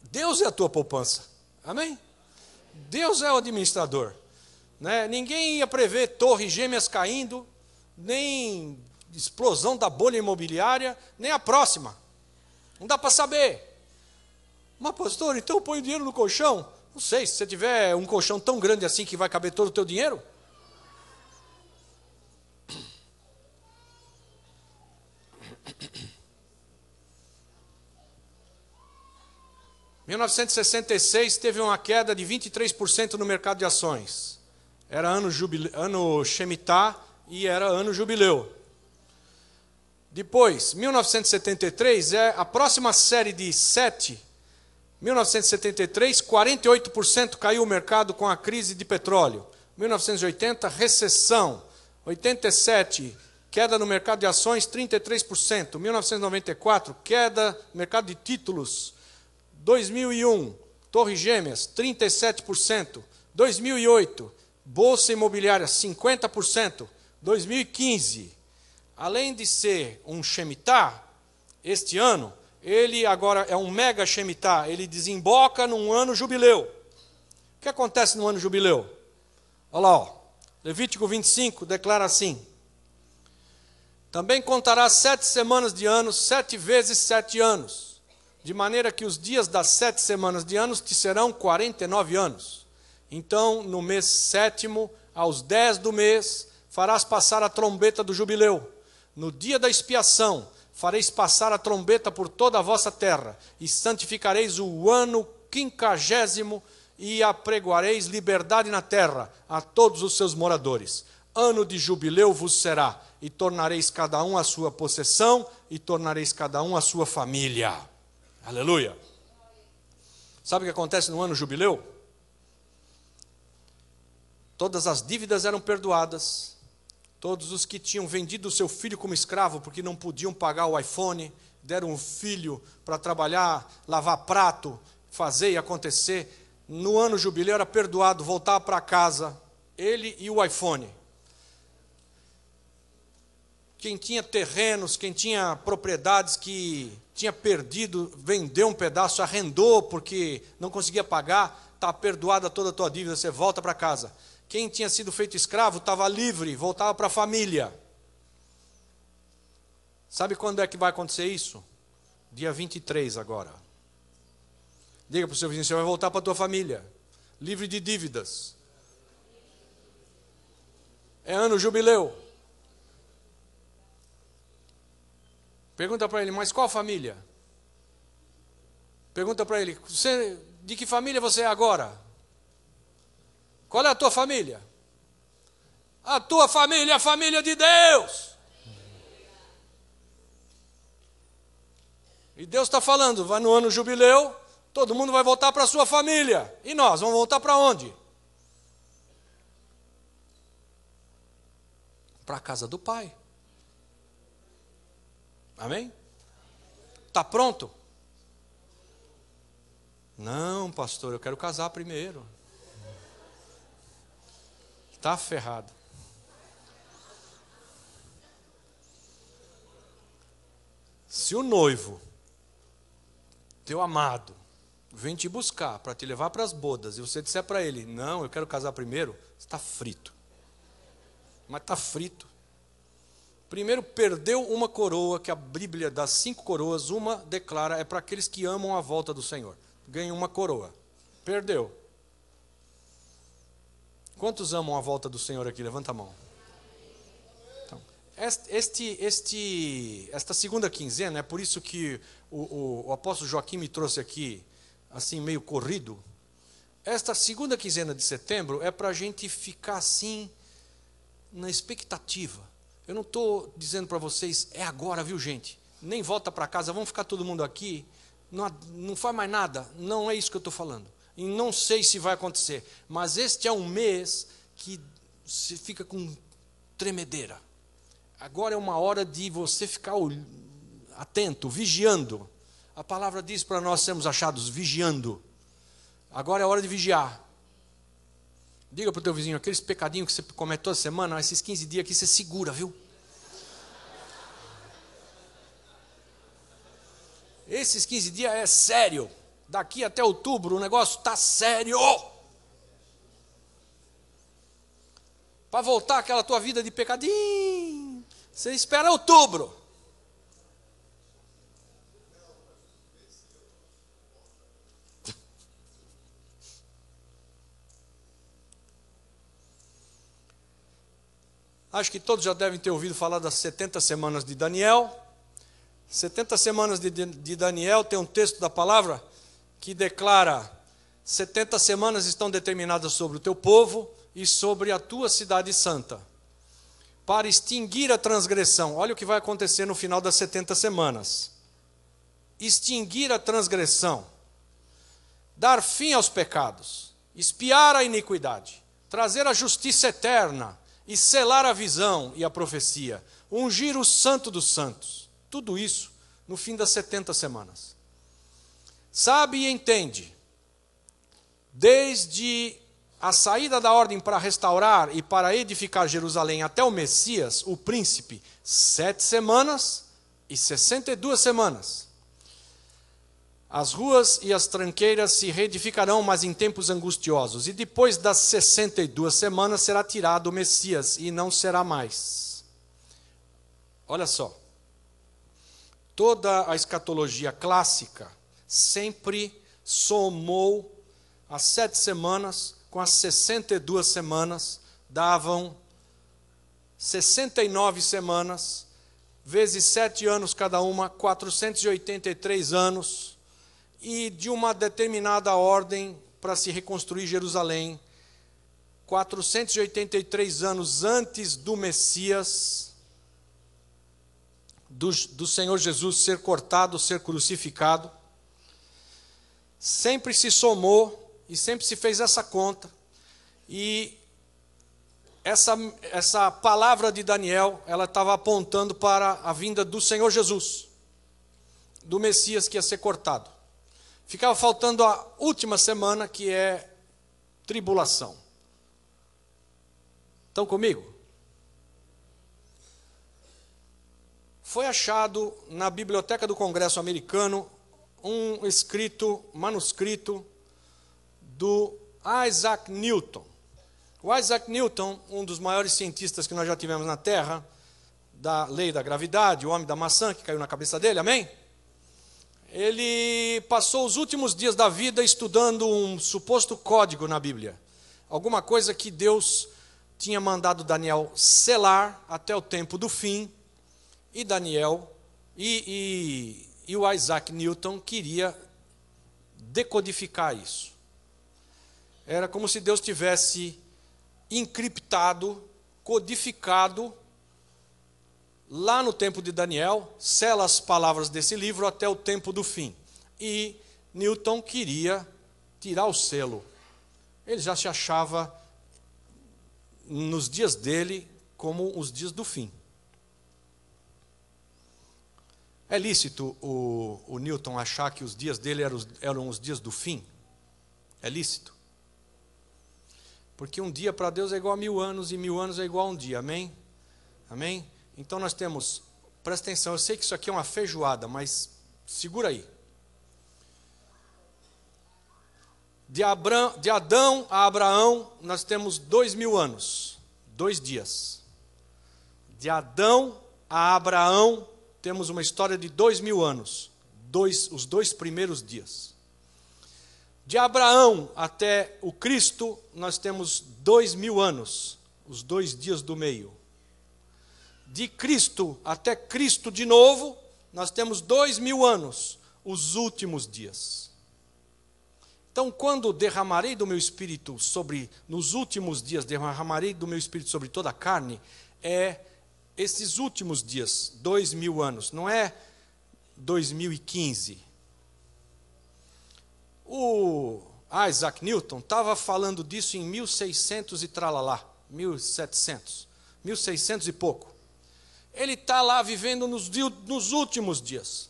Deus é a tua poupança. Amém? Deus é o administrador. Né? Ninguém ia prever torres gêmeas caindo, nem explosão da bolha imobiliária, nem a próxima. Não dá para saber. Mas, pastor, então eu ponho dinheiro no colchão? Não sei, se você tiver um colchão tão grande assim que vai caber todo o teu dinheiro. 1966 teve uma queda de 23% no mercado de ações. Era ano Shemitah e era ano jubileu. Depois, 1973 é a próxima série de 7. 1973, 48% caiu o mercado com a crise de petróleo. 1980, recessão. 87, queda no mercado de ações, 33%. 1994, queda no mercado de títulos. 2001, Torres Gêmeas, 37%. 2008, Bolsa Imobiliária, 50%. 2015, além de ser um Shemitah, este ano, ele agora é um mega Shemitah, ele desemboca num ano jubileu. O que acontece no ano jubileu? Olha lá, ó. Levítico 25 declara assim: também contarás 7 semanas de anos, 7 vezes 7 anos, de maneira que os dias das 7 semanas de anos te serão 49 anos. Então, no mês 7º, aos 10 do mês, farás passar a trombeta do jubileu. No dia da expiação, fareis passar a trombeta por toda a vossa terra, e santificareis o ano 50º, e apregoareis liberdade na terra a todos os seus moradores. Ano de jubileu vos será, e tornareis cada um a sua possessão, e tornareis cada um a sua família. Aleluia! Sabe o que acontece no ano jubileu? Todas as dívidas eram perdoadas. Todos os que tinham vendido o seu filho como escravo porque não podiam pagar o iPhone, deram um filho para trabalhar, lavar prato, fazer e acontecer. No ano jubileu era perdoado, voltava para casa, ele e o iPhone. Quem tinha terrenos, quem tinha propriedades que tinha perdido, vendeu um pedaço, arrendou porque não conseguia pagar, está perdoada toda a tua dívida, você volta para casa. Quem tinha sido feito escravo estava livre, voltava para a família. Sabe quando é que vai acontecer isso? Dia 23 agora. Diga para o seu vizinho, você vai voltar para a tua família, livre de dívidas. É ano jubileu. Pergunta para ele, mas qual família? Pergunta para ele, de que família você é agora? Qual é a tua família? A tua família é a família de Deus. E Deus está falando, vai no ano jubileu, todo mundo vai voltar para a sua família. E nós, vamos voltar para onde? Para a casa do Pai. Amém? Está pronto? Não, pastor, eu quero casar primeiro. Está ferrado. Se o noivo, teu amado, vem te buscar para te levar para as bodas e você disser para ele, não, eu quero casar primeiro, você está frito. Mas está frito. Primeiro, perdeu uma coroa, que a Bíblia das 5 coroas, uma declara, é para aqueles que amam a volta do Senhor. Ganha uma coroa. Perdeu. Quantos amam a volta do Senhor aqui? Levanta a mão. Então, esta segunda quinzena, é por isso que o apóstolo Joaquim me trouxe aqui, assim, meio corrido. Esta segunda quinzena de setembro é para a gente ficar assim, na expectativa. Eu não estou dizendo para vocês, é agora, viu, gente? Nem volta para casa, vamos ficar todo mundo aqui. Não faz mais nada. Não é isso que eu estou falando. E não sei se vai acontecer. Mas este é um mês que se fica com tremedeira. Agora é uma hora de você ficar atento, vigiando. A palavra diz para nós sermos achados vigiando. Agora é hora de vigiar. Diga para o teu vizinho, aqueles pecadinhos que você comete toda semana, esses 15 dias aqui você segura, viu? Esses 15 dias é sério. Daqui até outubro o negócio está sério. Para voltar àquela tua vida de pecadinho, você espera outubro. Acho que todos já devem ter ouvido falar das 70 semanas de Daniel. 70 semanas de Daniel tem um texto da palavra que declara: 70 semanas estão determinadas sobre o teu povo e sobre a tua cidade santa, para extinguir a transgressão. Olha o que vai acontecer no final das 70 semanas. Extinguir a transgressão, dar fim aos pecados, expiar a iniquidade, trazer a justiça eterna e selar a visão e a profecia, ungir o santo dos santos. Tudo isso no fim das 70 semanas. Sabe e entende, desde a saída da ordem para restaurar e para edificar Jerusalém até o Messias, o príncipe, 7 semanas e 62 semanas. As ruas e as tranqueiras se reedificarão, mas em tempos angustiosos. E depois das 62 semanas será tirado o Messias e não será mais. Olha só. Toda a escatologia clássica sempre somou as 7 semanas com as 62 semanas, davam 69 semanas, vezes 7 anos cada uma, 483 anos, e de uma determinada ordem para se reconstruir Jerusalém, 483 anos antes do Messias, do Senhor Jesus ser cortado, ser crucificado. Sempre se somou e sempre se fez essa conta. E essa palavra de Daniel, ela estava apontando para a vinda do Senhor Jesus, do Messias que ia ser cortado. Ficava faltando a última semana, que é tribulação. Estão comigo? Foi achado na Biblioteca do Congresso Americano um manuscrito do Isaac Newton. O Isaac Newton, um dos maiores cientistas que nós já tivemos na Terra, da lei da gravidade, o homem da maçã que caiu na cabeça dele, amém? Ele passou os últimos dias da vida estudando um suposto código na Bíblia. Alguma coisa que Deus tinha mandado Daniel selar até o tempo do fim. E Daniel e o Isaac Newton queria decodificar isso. Era como se Deus tivesse encriptado, codificado, lá no tempo de Daniel, sela as palavras desse livro até o tempo do fim. E Newton queria tirar o selo. Ele já se achava, nos dias dele, como os dias do fim. É lícito o Newton achar que os dias dele eram os dias do fim? É lícito? Porque um dia para Deus é igual a 1000 anos, e 1000 anos é igual a um dia, amém? Amém? Então nós temos, presta atenção, eu sei que isso aqui é uma feijoada, mas segura aí. De Adão a Abraão, nós temos 2000 anos, 2 dias. De Adão a Abraão, temos uma história de 2000 anos, os 2 primeiros dias. De Abraão até o Cristo, nós temos 2000 anos, os 2 dias do meio. De Cristo até Cristo de novo, nós temos 2000 anos, os últimos dias. Então, quando derramarei do meu Espírito nos últimos dias, derramarei do meu Espírito sobre toda a carne, é esses últimos dias, 2000 anos, não é 2015. O Isaac Newton estava falando disso em 1600 e tralalá, 1700, 1600 e pouco. Ele está lá vivendo nos últimos dias,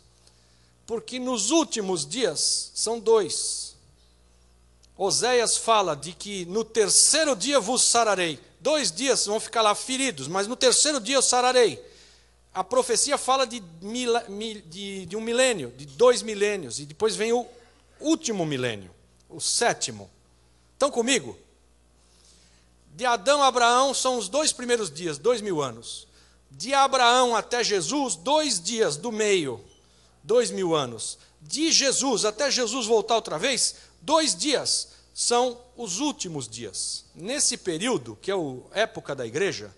porque nos últimos dias são 2. Oséias fala de que no 3º dia vos sararei. 2 dias vão ficar lá feridos, mas no 3º dia eu sararei. A profecia fala de um milênio, de 2 milênios, e depois vem o último milênio, o 7º. Estão comigo? De Adão a Abraão são os 2 primeiros dias, 2000 anos. De Abraão até Jesus, 2 dias do meio, 2000 anos. De Jesus até Jesus voltar outra vez, 2 dias são os últimos dias. Nesse período, que é a época da igreja,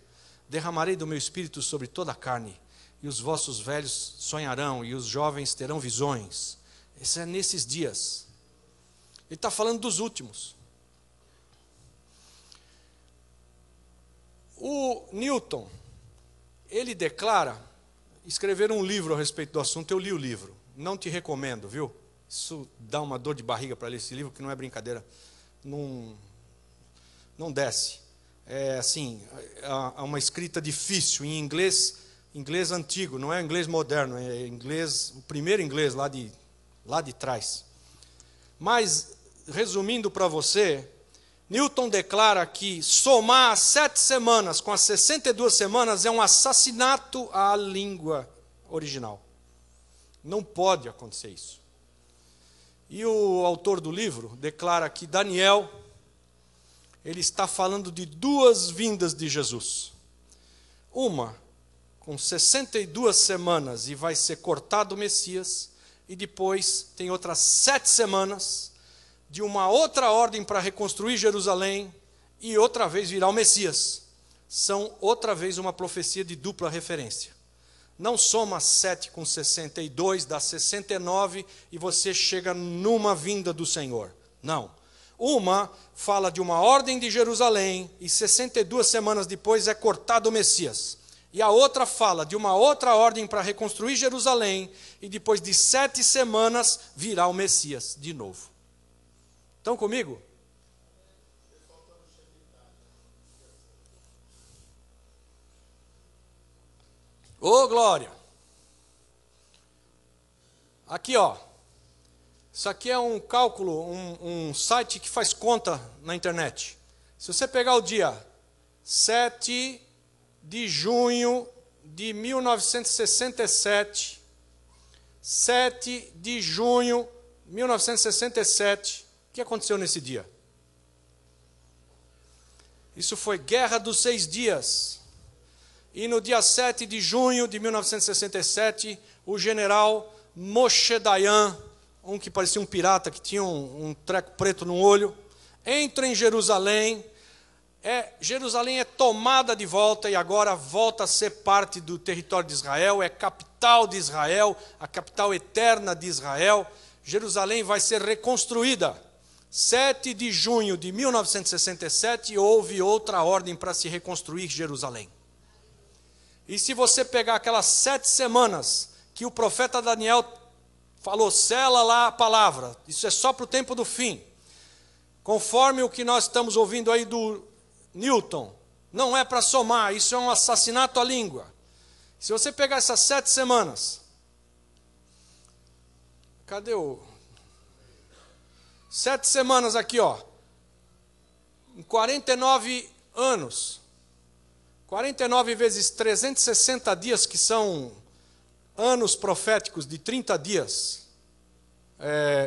derramarei do meu Espírito sobre toda a carne, e os vossos velhos sonharão, e os jovens terão visões. Isso é nesses dias. Ele está falando dos últimos. O Newton, ele declara, escrever um livro a respeito do assunto, eu li o livro, não te recomendo, viu? Isso dá uma dor de barriga para ler esse livro, que não é brincadeira, não desce. É assim, é uma escrita difícil, em inglês antigo, não é inglês moderno, é inglês, o primeiro inglês lá de trás. Mas, resumindo para você, Newton declara que somar as 7 semanas com as 62 semanas é um assassinato à língua original. Não pode acontecer isso. E o autor do livro declara que Daniel, ele está falando de 2 vindas de Jesus. Uma com 62 semanas e vai ser cortado o Messias, e depois tem outras 7 semanas de uma outra ordem para reconstruir Jerusalém, e outra vez virá o Messias. São outra vez uma profecia de dupla referência. Não soma 7 com 62, dá 69, e você chega numa vinda do Senhor. Não. Uma fala de uma ordem de Jerusalém, e 62 semanas depois é cortado o Messias. E a outra fala de uma outra ordem para reconstruir Jerusalém, e depois de 7 semanas virá o Messias de novo. Estão comigo? Ô, glória! Aqui, ó. Isso aqui é um cálculo, um site que faz conta na internet. Se você pegar o dia 7 de junho de 1967, 7 de junho de 1967, o que aconteceu nesse dia? Isso foi Guerra dos 6 Dias. E no dia 7 de junho de 1967, o general Moshe Dayan, um que parecia um pirata, que tinha um treco preto no olho, entra em Jerusalém. Jerusalém é tomada de volta e agora volta a ser parte do território de Israel, é capital de Israel, a capital eterna de Israel. Jerusalém vai ser reconstruída. 7 de junho de 1967, houve outra ordem para se reconstruir Jerusalém. E se você pegar aquelas 7 semanas que o profeta Daniel falou, sela lá a palavra, isso é só para o tempo do fim. Conforme o que nós estamos ouvindo aí do Newton, não é para somar, isso é um assassinato à língua. Se você pegar essas 7 semanas, cadê o... 7 semanas aqui, ó, em 49 anos, 49 vezes 360 dias, que são anos proféticos de 30 dias,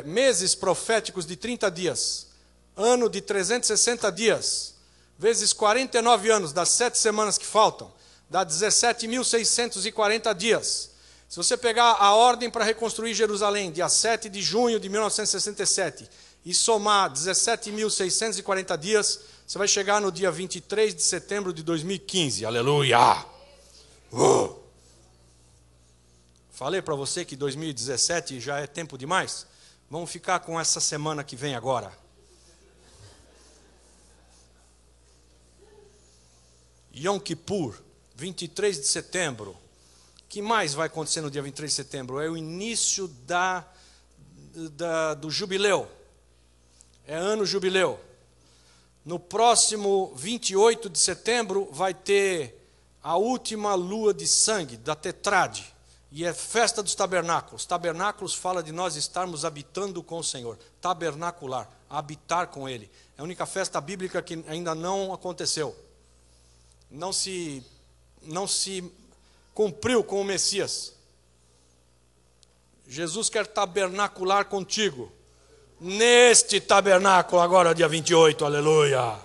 meses proféticos de 30 dias, ano de 360 dias, vezes 49 anos, das 7 semanas que faltam, dá 17.640 dias. Se você pegar a ordem para reconstruir Jerusalém, dia 7 de junho de 1967, e somar 17.640 dias, você vai chegar no dia 23 de setembro de 2015. Aleluia! Falei para você que 2017 já é tempo demais? Vamos ficar com essa semana que vem agora. Yom Kippur, 23 de setembro. O que mais vai acontecer no dia 23 de setembro? É o início do jubileu. É ano jubileu. No próximo 28 de setembro vai ter a última lua de sangue, da Tetrade. E é festa dos tabernáculos. Tabernáculos fala de nós estarmos habitando com o Senhor. Tabernacular, habitar com Ele. É a única festa bíblica que ainda não aconteceu. Não se cumpriu com o Messias. Jesus quer tabernacular contigo. Neste tabernáculo, agora dia 28, aleluia.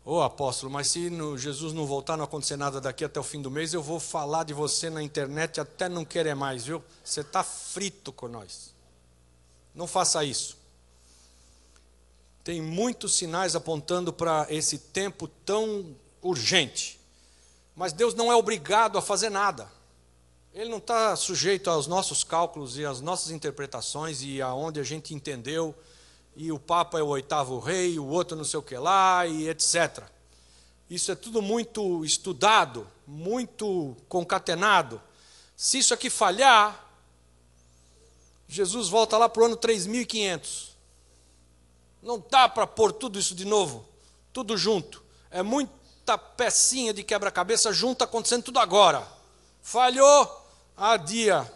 Ô apóstolo, mas se Jesus não voltar, não acontecer nada daqui até o fim do mês, eu vou falar de você na internet até não querer mais, viu? Você está frito com nós. Não faça isso. Tem muitos sinais apontando para esse tempo tão urgente. Mas Deus não é obrigado a fazer nada. Ele não está sujeito aos nossos cálculos e às nossas interpretações e aonde a gente entendeu. E o Papa é o 8º rei, o outro não sei o que lá, e etc. Isso é tudo muito estudado, muito concatenado. Se isso aqui falhar, Jesus volta lá para o ano 3500. Não dá para pôr tudo isso de novo, tudo junto. É muita pecinha de quebra-cabeça junto, acontecendo tudo agora. Falhou, adia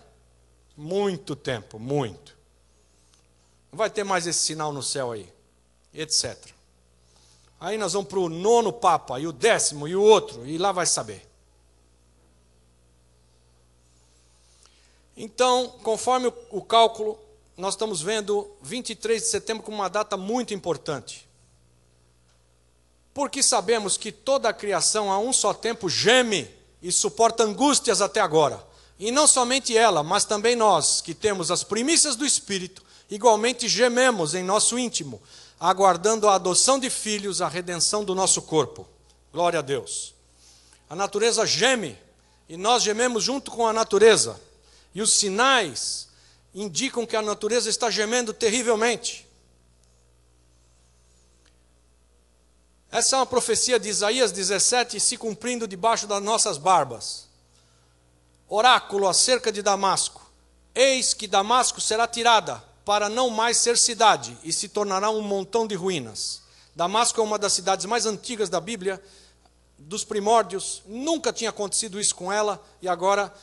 muito tempo, muito. Não vai ter mais esse sinal no céu aí, etc. Aí nós vamos para o 9º Papa, e o 10º, e o outro, e lá vai saber. Então, conforme o cálculo, nós estamos vendo 23 de setembro como uma data muito importante. Porque sabemos que toda a criação a um só tempo geme e suporta angústias até agora. E não somente ela, mas também nós, que temos as primícias do Espírito, igualmente gememos em nosso íntimo, aguardando a adoção de filhos, a redenção do nosso corpo. Glória a Deus. A natureza geme, e nós gememos junto com a natureza. E os sinais indicam que a natureza está gemendo terrivelmente. Essa é uma profecia de Isaías 17 se cumprindo debaixo das nossas barbas. Oráculo acerca de Damasco. Eis que Damasco será tirada, para não mais ser cidade, e se tornará um montão de ruínas. Damasco é uma das cidades mais antigas da Bíblia, dos primórdios. Nunca tinha acontecido isso com ela, e agora,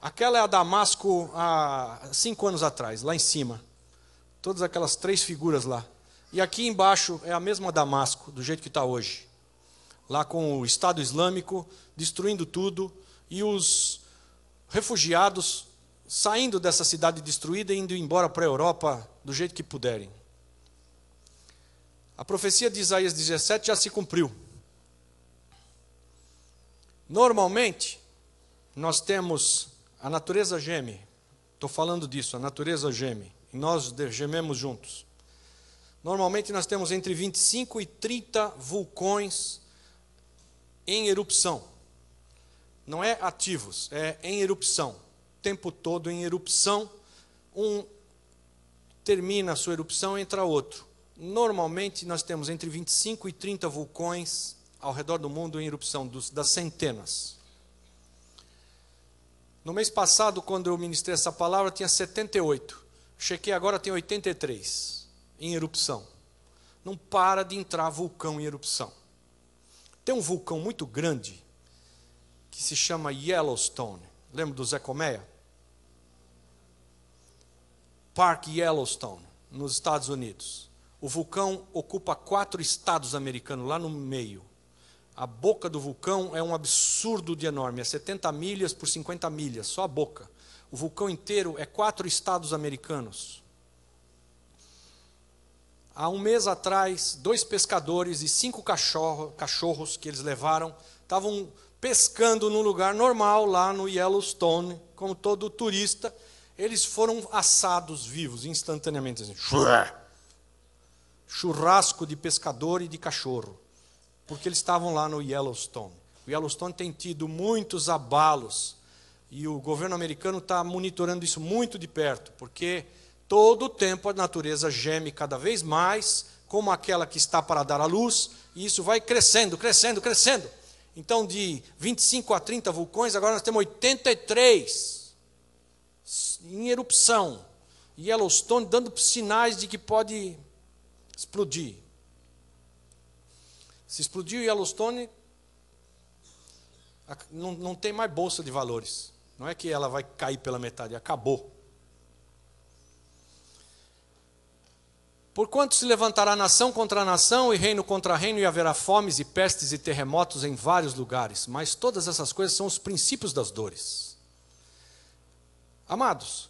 aquela é a Damasco há 5 anos atrás, lá em cima. Todas aquelas 3 figuras lá. E aqui embaixo é a mesma Damasco, do jeito que está hoje. Lá com o Estado Islâmico, destruindo tudo, e os refugiados saindo dessa cidade destruída e indo embora para a Europa do jeito que puderem. A profecia de Isaías 17 já se cumpriu. Normalmente, nós temos a natureza geme. Estou falando disso, a natureza geme. E nós gememos juntos. Normalmente nós temos entre 25 e 30 vulcões em erupção. Não é ativos, é em erupção. O tempo todo em erupção. Um termina a sua erupção, entra outro. Normalmente nós temos entre 25 e 30 vulcões ao redor do mundo em erupção, das centenas. No mês passado, quando eu ministrei essa palavra, tinha 78. Chequei agora, tem 83 em erupção. Não para de entrar vulcão em erupção. Tem um vulcão muito grande que se chama Yellowstone. Lembra do Zé Colmeia? Park Yellowstone, nos Estados Unidos. O vulcão ocupa 4 estados americanos, lá no meio. A boca do vulcão é um absurdo de enorme, é 70 milhas por 50 milhas, só a boca. O vulcão inteiro é 4 estados americanos. há um mês atrás, 2 pescadores e 5 cachorros que eles levaram, estavam pescando num lugar normal, lá no Yellowstone, como todo turista. Eles foram assados vivos, instantaneamente. Assim, churrasco de pescador e de cachorro, porque eles estavam lá no Yellowstone. O Yellowstone tem tido muitos abalos, e o governo americano está monitorando isso muito de perto, porque todo o tempo a natureza geme cada vez mais, como aquela que está para dar à luz, e isso vai crescendo, crescendo, crescendo. Então, de 25 a 30 vulcões, agora nós temos 83 em erupção. Yellowstone dando sinais de que pode explodir. Se explodir o Yellowstone, não tem mais bolsa de valores. Não é que ela vai cair pela metade, acabou. Porquanto se levantará nação contra nação e reino contra reino, e haverá fomes e pestes e terremotos em vários lugares. Mas todas essas coisas são os princípios das dores. Amados,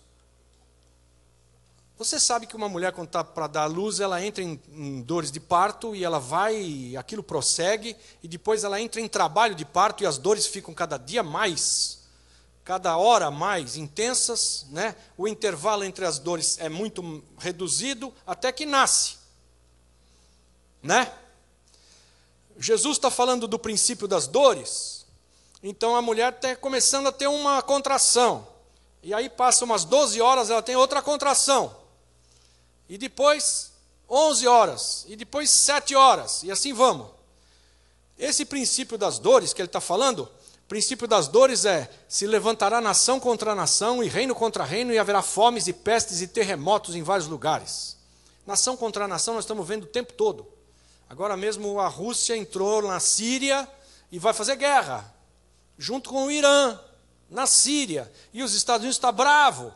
você sabe que uma mulher, quando está para dar à luz, ela entra em dores de parto e ela vai, aquilo prossegue, e depois ela entra em trabalho de parto e as dores ficam cada dia mais, cada hora mais intensas, né? O intervalo entre as dores é muito reduzido até que nasce, né? Jesus está falando do princípio das dores, então a mulher está começando a ter uma contração, e aí passa umas 12 horas, ela tem outra contração, e depois 11 horas, e depois 7 horas, e assim vamos. Esse princípio das dores que ele está falando, o princípio das dores é: se levantará nação contra nação, e reino contra reino, e haverá fomes e pestes e terremotos em vários lugares. Nação contra nação nós estamos vendo o tempo todo. Agora mesmo a Rússia entrou na Síria e vai fazer guerra, junto com o Irã, na Síria, e os Estados Unidos estão bravos.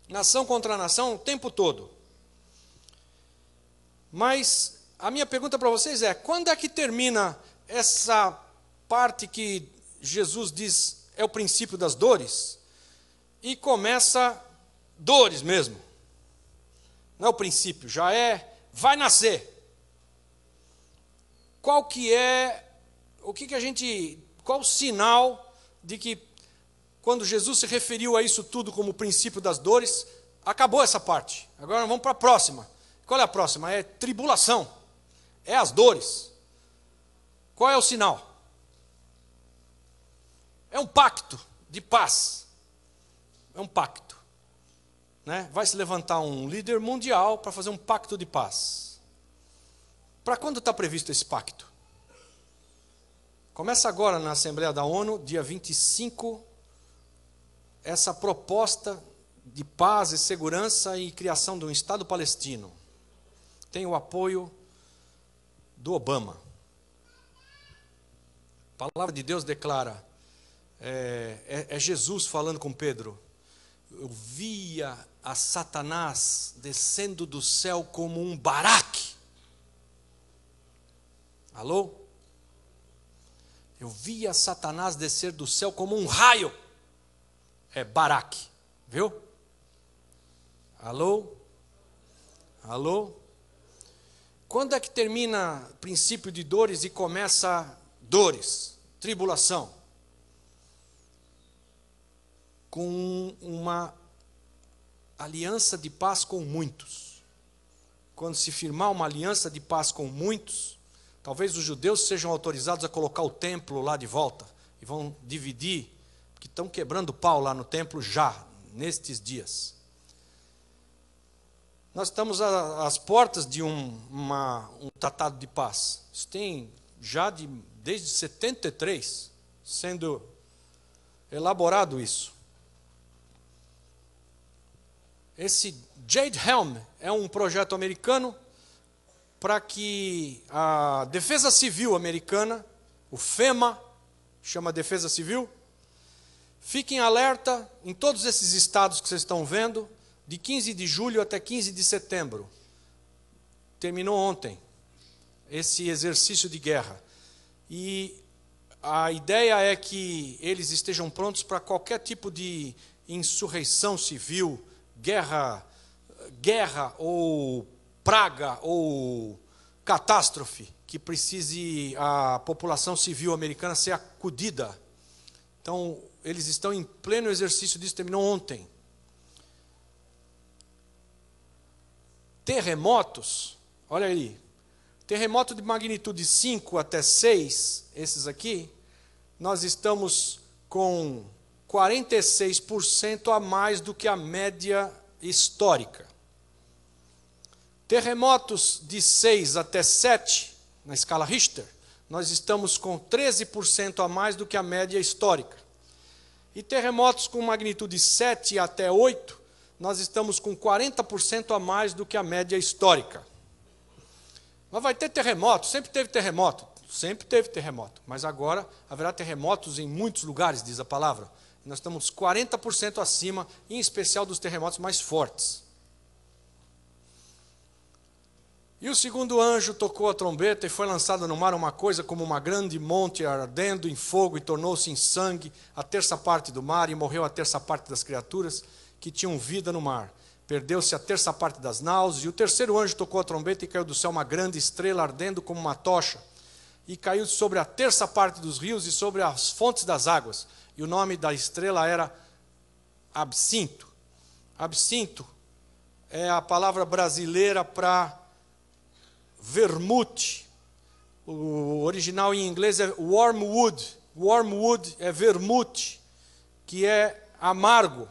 Nação contra nação o tempo todo. Mas a minha pergunta para vocês é: quando é que termina essa parte que Jesus diz é o princípio das dores, e começa dores mesmo? Não é o princípio, já é, vai nascer. Qual que é, qual o sinal de que, quando Jesus se referiu a isso tudo como o princípio das dores, acabou essa parte? Agora vamos para a próxima. Qual é a próxima? É tribulação, é as dores. Qual é o sinal? É um pacto de paz. É um pacto, né? Vai se levantar um líder mundial para fazer um pacto de paz. Para quando está previsto esse pacto? Começa agora na Assembleia da ONU, dia 25, essa proposta de paz e segurança e criação de um Estado palestino. Tem o apoio do Obama. A palavra de Deus declara, é Jesus falando com Pedro: eu via a Satanás descendo do céu como um baraque. Alô? Eu via Satanás descer do céu como um raio. É baraque, viu? Alô? Alô? Quando é que termina o princípio de dores e começa dores, tribulação? Com uma aliança de paz com muitos. Quando se firmar uma aliança de paz com muitos, talvez os judeus sejam autorizados a colocar o templo lá de volta, e vão dividir, que estão quebrando pau lá no templo já, nestes dias. Nós estamos às portas de um tratado de paz. Isso tem já desde 73 sendo elaborado isso. Esse Jade Helm é um projeto americano para que a Defesa Civil americana, o FEMA, chama Defesa Civil, fique em alerta em todos esses estados que vocês estão vendo, de 15 de julho até 15 de setembro. Terminou ontem esse exercício de guerra. E a ideia é que eles estejam prontos para qualquer tipo de insurreição civil, guerra guerra ou praga ou catástrofe que precise a população civil americana ser acudida. Então, eles estão em pleno exercício disso, terminou ontem. Terremotos, olha aí, terremoto de magnitude 5 até 6, esses aqui, nós estamos com 46% a mais do que a média histórica. Terremotos de 6 até 7, na escala Richter, nós estamos com 13% a mais do que a média histórica. E terremotos com magnitude 7 até 8, nós estamos com 40% a mais do que a média histórica. Mas vai ter terremoto, sempre teve terremoto, mas agora haverá terremotos em muitos lugares, diz a palavra. Nós estamos 40% acima, em especial dos terremotos mais fortes. E o segundo anjo tocou a trombeta e foi lançada no mar uma coisa como uma grande monte ardendo em fogo e tornou-se em sangue a terça parte do mar e morreu a terça parte das criaturas que tinham vida no mar. Perdeu-se a terça parte das naus, e o terceiro anjo tocou a trombeta e caiu do céu uma grande estrela ardendo como uma tocha, e caiu sobre a terça parte dos rios e sobre as fontes das águas. E o nome da estrela era Absinto. Absinto é a palavra brasileira para vermute. O original em inglês é wormwood. Wormwood é vermute, que é amargo.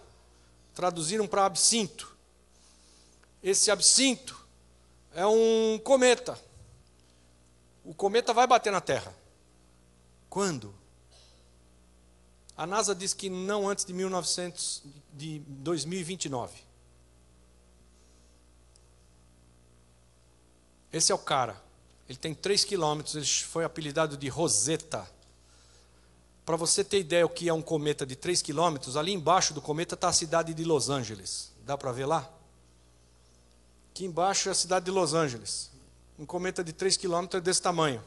Traduziram para absinto. Esse absinto é um cometa. O cometa vai bater na Terra. Quando? A NASA diz que não antes de 2029. Esse é o cara. Ele tem 3 quilômetros, ele foi apelidado de Rosetta. Para você ter ideia o que é um cometa de 3 quilômetros, ali embaixo do cometa está a cidade de Los Angeles. Dá para ver lá? Aqui embaixo é a cidade de Los Angeles. Um cometa de 3 quilômetros é desse tamanho.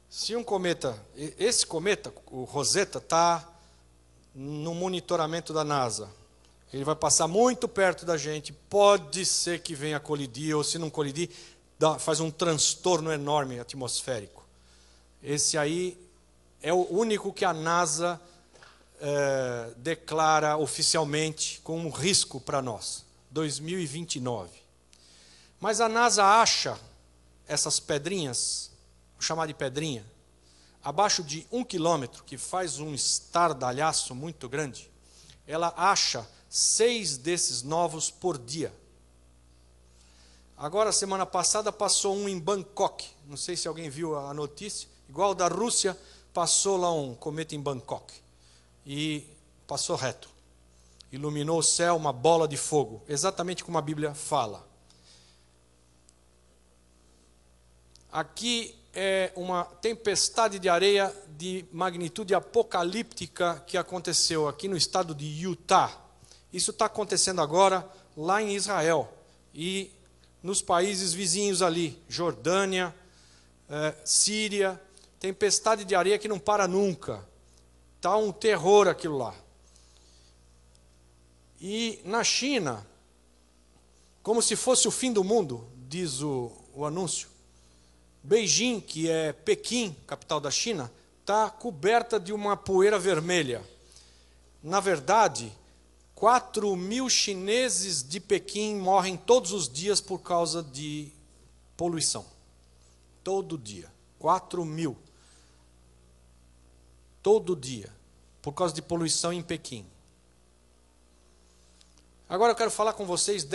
Se um cometa, esse cometa, o Rosetta, está no monitoramento da NASA. Ele vai passar muito perto da gente, pode ser que venha colidir, ou se não colidir, faz um transtorno enorme atmosférico. Esse aí é o único que a NASA declara oficialmente como um risco para nós. 2029. Mas a NASA acha essas pedrinhas, vou chamar de pedrinha, abaixo de 1 quilômetro, que faz um estardalhaço muito grande, ela acha 6 desses novos por dia. Agora, semana passada, passou um em Bangkok. Não sei se alguém viu a notícia. Igual da Rússia, passou lá um cometa em Bangkok. E passou reto. Iluminou o céu, uma bola de fogo. Exatamente como a Bíblia fala. Aqui é uma tempestade de areia de magnitude apocalíptica que aconteceu aqui no estado de Utah. Isso está acontecendo agora lá em Israel e nos países vizinhos ali, Jordânia, Síria. Tempestade de areia que não para nunca. Está um terror aquilo lá. E na China, como se fosse o fim do mundo, diz o anúncio, Beijing, que é Pequim, capital da China, está coberta de uma poeira vermelha. Na verdade, 4.000 chineses de Pequim morrem todos os dias por causa de poluição. Todo dia. 4.000. Todo dia. Por causa de poluição em Pequim. Agora eu quero falar com vocês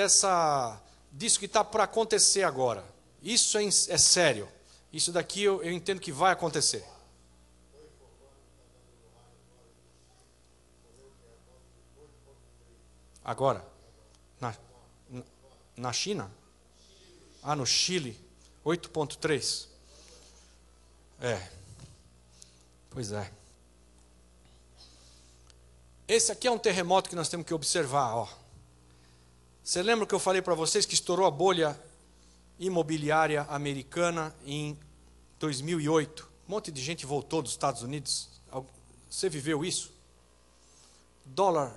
disso que está para acontecer agora. Isso é sério. Isso daqui eu entendo que vai acontecer. Agora? Na China? Ah, no Chile. 8,3. Pois é. Esse aqui é um terremoto que nós temos que observar. Ó. Você lembra que eu falei para vocês que estourou a bolha imobiliária americana em 2008? Um monte de gente voltou dos Estados Unidos. Você viveu isso? Dólar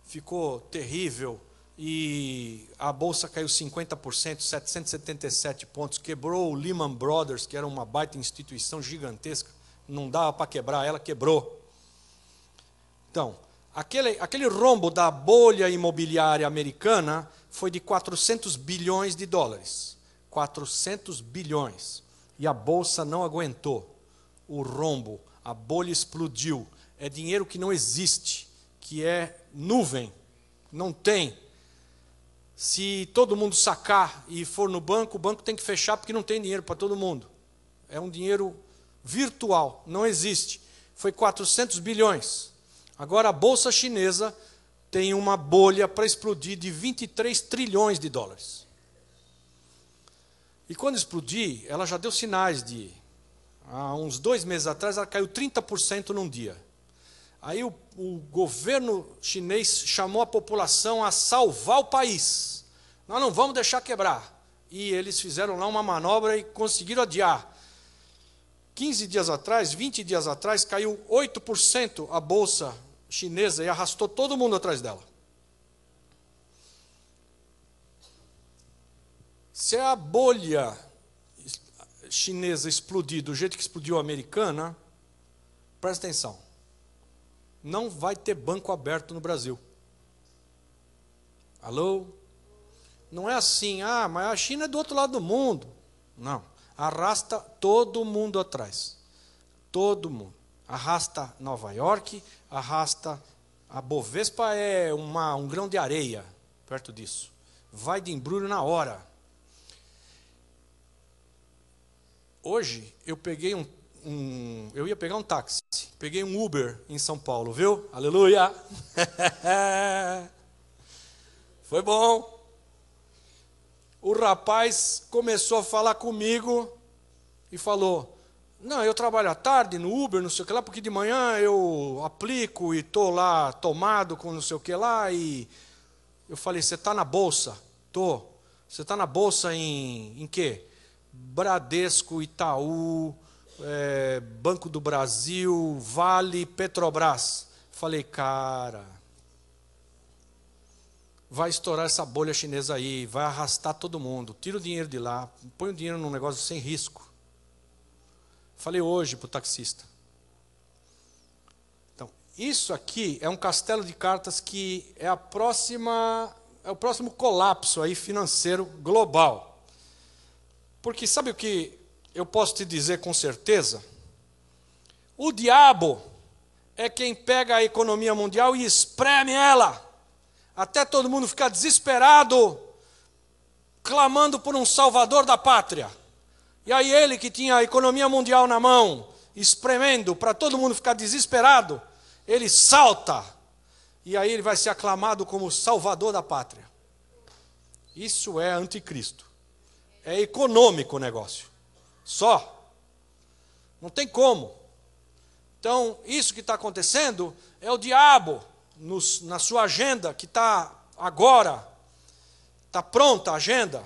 ficou terrível, e a bolsa caiu 50%, 777 pontos, quebrou o Lehman Brothers, que era uma baita instituição gigantesca, não dava para quebrar, ela quebrou. Então, aquele rombo da bolha imobiliária americana foi de 400 bilhões de dólares. 400 bilhões. E a bolsa não aguentou. O rombo, a bolha explodiu. É dinheiro que não existe, que é nuvem, não tem. Se todo mundo sacar e for no banco, o banco tem que fechar porque não tem dinheiro para todo mundo. É um dinheiro virtual, não existe. Foi 400 bilhões. Agora a bolsa chinesa tem uma bolha para explodir de 23 trilhões de dólares. E quando explodir, ela já deu sinais de... Há uns 2 meses atrás, ela caiu 30% num dia. Aí o governo chinês chamou a população a salvar o país. Nós não vamos deixar quebrar. E eles fizeram lá uma manobra e conseguiram adiar. 15 dias atrás, 20 dias atrás, caiu 8% a bolsa chinesa e arrastou todo mundo atrás dela. Se a bolha chinesa explodir do jeito que explodiu a americana, presta atenção, não vai ter banco aberto no Brasil. Alô? Não é assim, mas a China é do outro lado do mundo. Não, arrasta todo mundo atrás. Todo mundo. Arrasta Nova York, arrasta... A Bovespa é um grão de areia perto disso. Vai de embrulho na hora. Hoje eu peguei eu ia pegar um táxi, peguei um Uber em São Paulo, viu? Aleluia! Foi bom. O rapaz começou a falar comigo e falou, não, eu trabalho à tarde no Uber, não sei o que lá, porque de manhã eu aplico e estou lá tomado com não sei o que lá, e eu falei, você está na bolsa? Tô. Você está na bolsa em quê? Bradesco, Itaú, Banco do Brasil, Vale, Petrobras. Falei, cara, vai estourar essa bolha chinesa aí, vai arrastar todo mundo, tira o dinheiro de lá, põe o dinheiro num negócio sem risco. Falei hoje para o taxista. Então, isso aqui é um castelo de cartas que é o próximo colapso aí financeiro global. Porque sabe o que eu posso te dizer com certeza? O diabo é quem pega a economia mundial e espreme ela, até todo mundo ficar desesperado, clamando por um salvador da pátria. E aí ele que tinha a economia mundial na mão, espremendo para todo mundo ficar desesperado, ele salta, e aí ele vai ser aclamado como salvador da pátria. Isso é anticristo. É econômico o negócio. Só. Não tem como. Então, isso que está acontecendo é o diabo na sua agenda, que está agora, está pronta a agenda.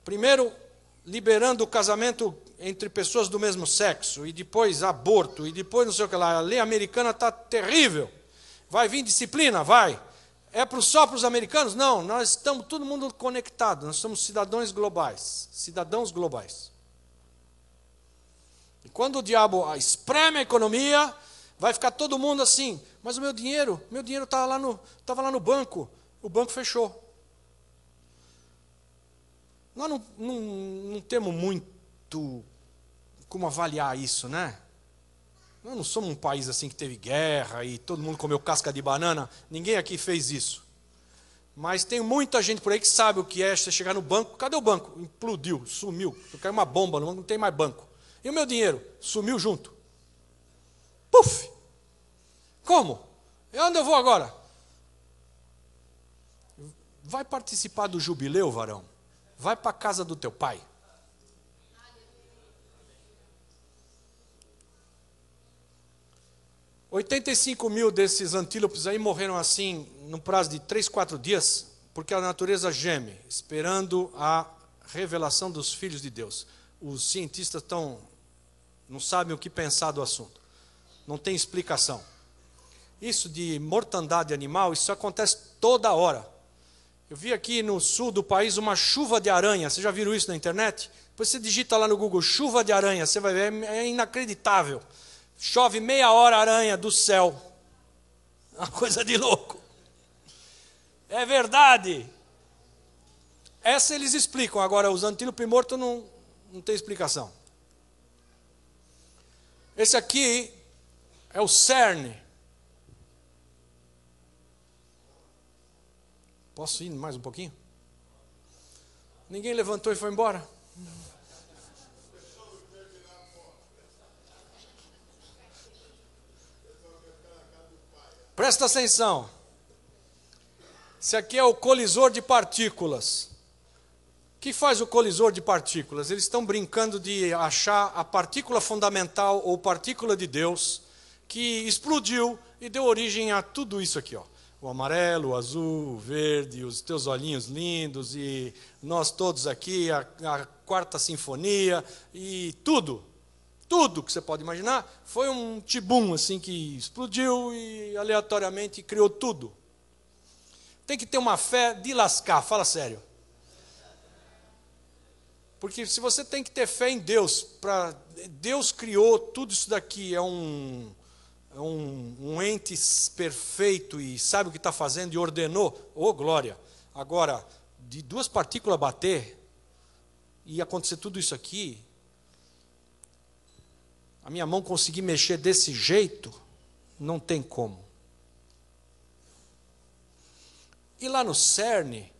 Primeiro, liberando o casamento entre pessoas do mesmo sexo, e depois aborto, e depois não sei o que lá. A lei americana está terrível. Vai vir disciplina? Vai. É só para os americanos? Não, nós estamos todo mundo conectado, nós somos cidadãos globais. Cidadãos globais. E quando o diabo espreme a economia, vai ficar todo mundo assim, mas o meu dinheiro estava lá no banco, o banco fechou. Nós não temos muito como avaliar isso, né? Nós não somos um país assim que teve guerra e todo mundo comeu casca de banana. Ninguém aqui fez isso. Mas tem muita gente por aí que sabe o que é você chegar no banco. Cadê o banco? Implodiu, sumiu. Caiu uma bomba no banco, não tem mais banco. E o meu dinheiro? Sumiu junto. Puf! Como? E onde eu vou agora? Vai participar do jubileu, varão? Vai para a casa do teu pai. – 85 mil desses antílopes aí morreram assim, no prazo de 3, 4 dias, porque a natureza geme, esperando a revelação dos filhos de Deus. Os cientistas não sabem o que pensar do assunto. Não tem explicação. Isso de mortandade animal, isso acontece toda hora. Eu vi aqui no sul do país uma chuva de aranha. Vocês já viram isso na internet? Depois você digita lá no Google, chuva de aranha. Você vai ver, é inacreditável. Chove meia hora aranha do céu. Uma coisa de louco. É verdade. Essa eles explicam. Agora, os antílope morto não tem explicação. Esse aqui é o CERN. Posso ir mais um pouquinho? Ninguém levantou e foi embora? Presta atenção. Esse aqui é o colisor de partículas. O que faz o colisor de partículas? Eles estão brincando de achar a partícula fundamental ou partícula de Deus que explodiu e deu origem a tudo isso aqui, ó. O amarelo, o azul, o verde, os teus olhinhos lindos e nós todos aqui, a quarta sinfonia e tudo que você pode imaginar, foi um tibum assim que explodiu e aleatoriamente criou tudo. Tem que ter uma fé de lascar, fala sério. Porque se você tem que ter fé em Deus, Deus criou tudo isso daqui, é um ente perfeito e sabe o que está fazendo e ordenou, ô glória. Agora, de duas partículas bater e acontecer tudo isso aqui, a minha mão conseguir mexer desse jeito, não tem como. E lá no CERN,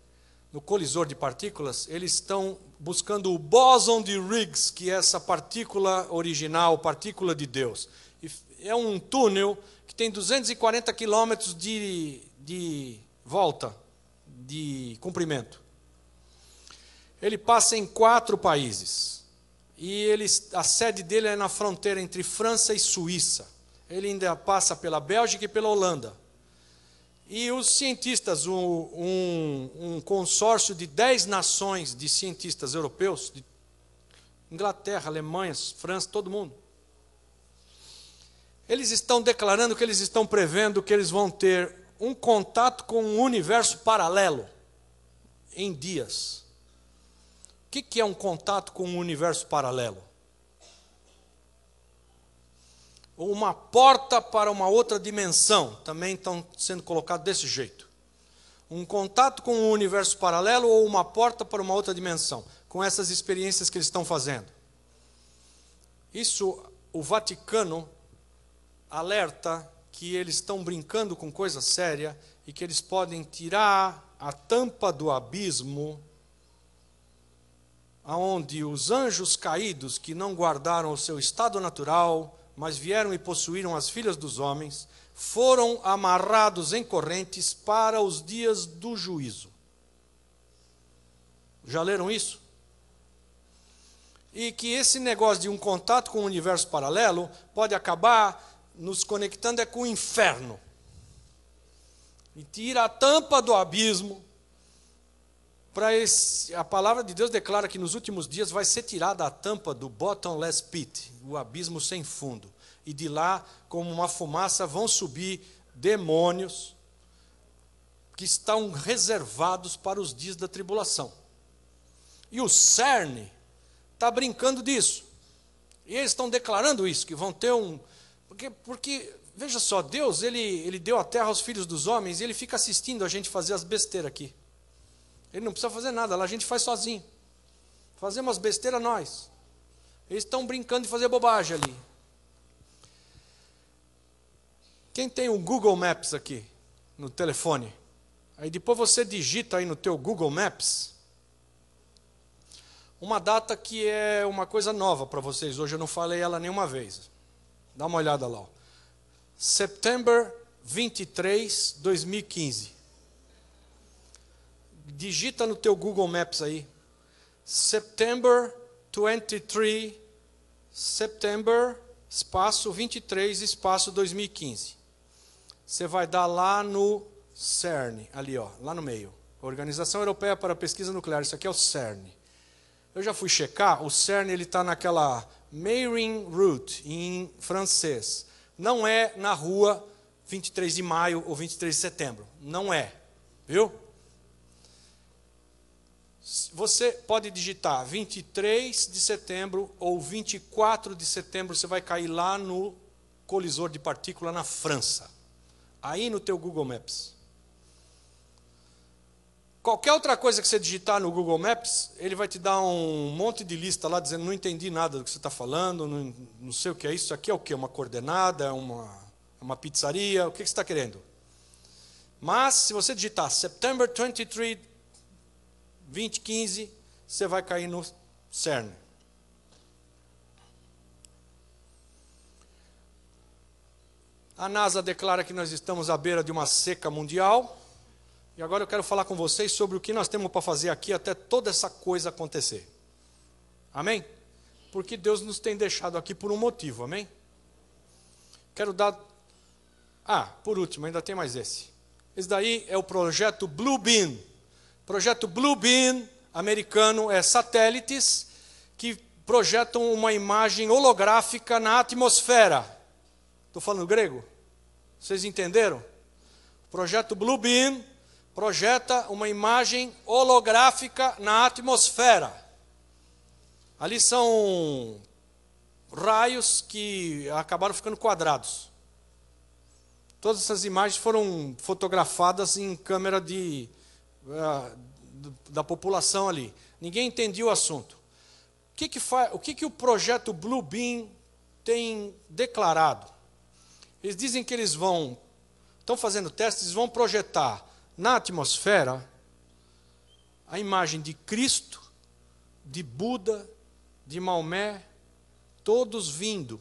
no colisor de partículas, eles estão buscando o bóson de Higgs, que é essa partícula original, partícula de Deus. É um túnel que tem 240 quilômetros de volta, de comprimento. Ele passa em 4 países. E a sede dele é na fronteira entre França e Suíça. Ele ainda passa pela Bélgica e pela Holanda. E os cientistas, um consórcio de 10 nações de cientistas europeus, de Inglaterra, Alemanha, França, todo mundo, eles estão declarando que eles estão prevendo que eles vão ter um contato com um universo paralelo em dias. O que é um contato com um universo paralelo? Ou uma porta para uma outra dimensão, também estão sendo colocados desse jeito. Um contato com um universo paralelo ou uma porta para uma outra dimensão, com essas experiências que eles estão fazendo. Isso, o Vaticano alerta que eles estão brincando com coisa séria e que eles podem tirar a tampa do abismo aonde os anjos caídos que não guardaram o seu estado natural, mas vieram e possuíram as filhas dos homens, foram amarrados em correntes para os dias do juízo. Já leram isso? E que esse negócio de um contato com o universo paralelo pode acabar nos conectando com o inferno. E tira a tampa do abismo. A palavra de Deus declara que nos últimos dias vai ser tirada a tampa do bottomless pit, o abismo sem fundo. E de lá, como uma fumaça, vão subir demônios que estão reservados para os dias da tribulação. E o CERN está brincando disso. E eles estão declarando isso, que vão ter um... Porque veja só, Deus, ele deu a terra aos filhos dos homens e ele fica assistindo a gente fazer as besteiras aqui. Ele não precisa fazer nada, lá a gente faz sozinho. Fazemos as besteiras nós. Eles estão brincando de fazer bobagem ali. Quem tem o Google Maps aqui no telefone? Aí depois você digita aí no teu Google Maps uma data que é uma coisa nova para vocês. Hoje eu não falei ela nenhuma vez. Dá uma olhada lá. Ó. Setembro 23, 2015. Digita no teu Google Maps aí. September 23, September, espaço 23, espaço 2015. Você vai dar lá no CERN, ali ó, lá no meio. Organização Europeia para a Pesquisa Nuclear, isso aqui é o CERN. Eu já fui checar, o CERN ele está naquela Meyrin Route, em francês. Não é na rua 23 de maio ou 23 de setembro, não é, viu? Você pode digitar 23 de setembro ou 24 de setembro, você vai cair lá no colisor de partícula na França. Aí no teu Google Maps. Qualquer outra coisa que você digitar no Google Maps, ele vai te dar um monte de lista lá dizendo: não entendi nada do que você está falando, não sei o que é isso. Isso aqui é o quê? Uma coordenada, uma pizzaria, o que você está querendo? Mas se você digitar September 23, 2015, você vai cair no CERN. A NASA declara que nós estamos à beira de uma seca mundial. E agora eu quero falar com vocês sobre o que nós temos para fazer aqui até toda essa coisa acontecer. Amém? Porque Deus nos tem deixado aqui por um motivo, amém? Quero dar... por último, ainda tem mais esse. Esse daí é o projeto Blue Beam. O projeto Blue Beam americano é satélites que projetam uma imagem holográfica na atmosfera. Estou falando grego? Vocês entenderam? O projeto Blue Beam projeta uma imagem holográfica na atmosfera. Ali são raios que acabaram ficando quadrados. Todas essas imagens foram fotografadas em câmera da população ali. Ninguém entendia o assunto. O que o projeto Blue Beam tem declarado? Eles dizem que eles estão fazendo testes, vão projetar na atmosfera a imagem de Cristo, de Buda, de Maomé, todos vindo,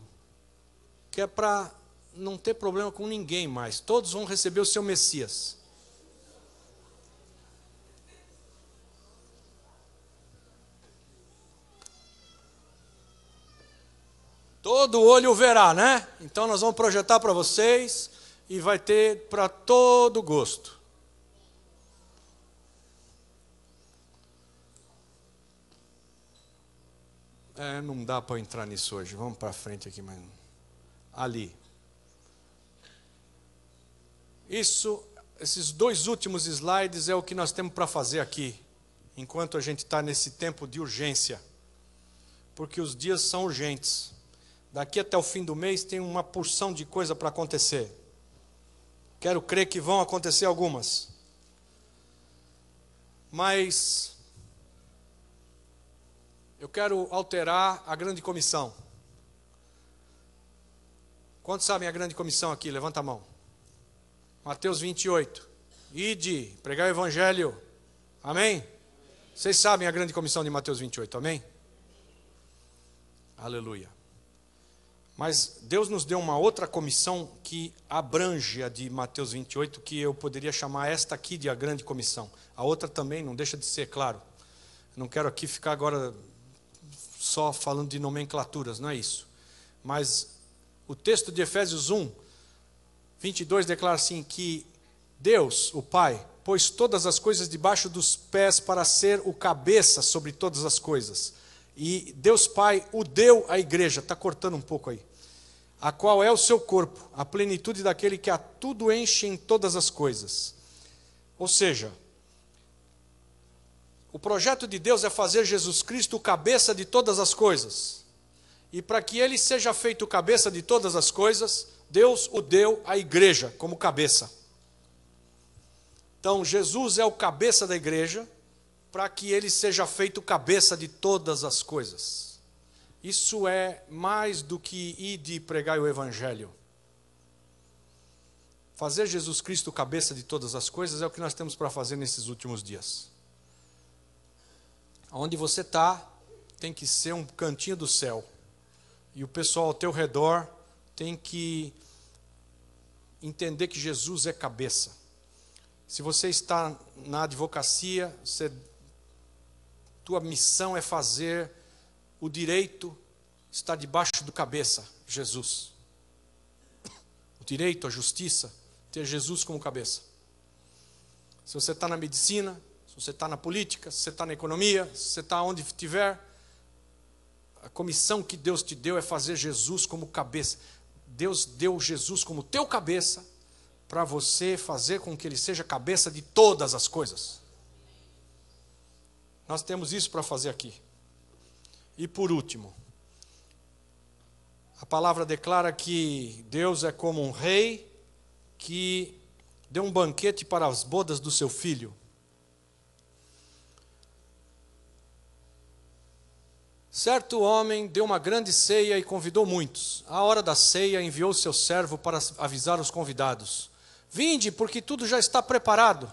que é para não ter problema com ninguém mais. Todos vão receber o seu Messias. Todo olho o verá, né? Então nós vamos projetar para vocês e vai ter para todo gosto. Não dá para entrar nisso hoje. Vamos para frente aqui, mas ali. Esses dois últimos slides é o que nós temos para fazer aqui, enquanto a gente está nesse tempo de urgência, porque os dias são urgentes. Daqui até o fim do mês tem uma porção de coisa para acontecer. Quero crer que vão acontecer algumas. Mas eu quero alterar a grande comissão. Quantos sabem a grande comissão aqui? Levanta a mão. Mateus 28. Ide, pregai o evangelho. Amém? Vocês sabem a grande comissão de Mateus 28, amém? Aleluia. Mas Deus nos deu uma outra comissão que abrange a de Mateus 28, que eu poderia chamar esta aqui de a grande comissão. A outra também, não deixa de ser, claro. Não quero aqui ficar agora só falando de nomenclaturas, não é isso. Mas o texto de Efésios 1, 22 declara assim que Deus, o Pai, pôs todas as coisas debaixo dos pés para ser o cabeça sobre todas as coisas. E Deus Pai o deu à igreja, está cortando um pouco aí, a qual é o seu corpo, a plenitude daquele que a tudo enche em todas as coisas. Ou seja, o projeto de Deus é fazer Jesus Cristo o cabeça de todas as coisas. E para que ele seja feito o cabeça de todas as coisas, Deus o deu à igreja como cabeça. Então Jesus é o cabeça da igreja, para que ele seja feito cabeça de todas as coisas. Isso é mais do que ir de pregar o evangelho. Fazer Jesus Cristo cabeça de todas as coisas é o que nós temos para fazer nesses últimos dias. Onde você está, tem que ser um cantinho do céu. E o pessoal ao teu redor tem que entender que Jesus é cabeça. Se você está na advocacia, tua missão é fazer o direito estar debaixo do cabeça, Jesus. O direito, a justiça, ter Jesus como cabeça. Se você está na medicina, se você está na política, se você está na economia, se você está onde estiver, a comissão que Deus te deu é fazer Jesus como cabeça. Deus deu Jesus como teu cabeça para você fazer com que ele seja cabeça de todas as coisas. Nós temos isso para fazer aqui. E por último, a palavra declara que Deus é como um rei que deu um banquete para as bodas do seu filho. Certo homem deu uma grande ceia e convidou muitos. À hora da ceia enviou seu servo para avisar os convidados: vinde, porque tudo já está preparado.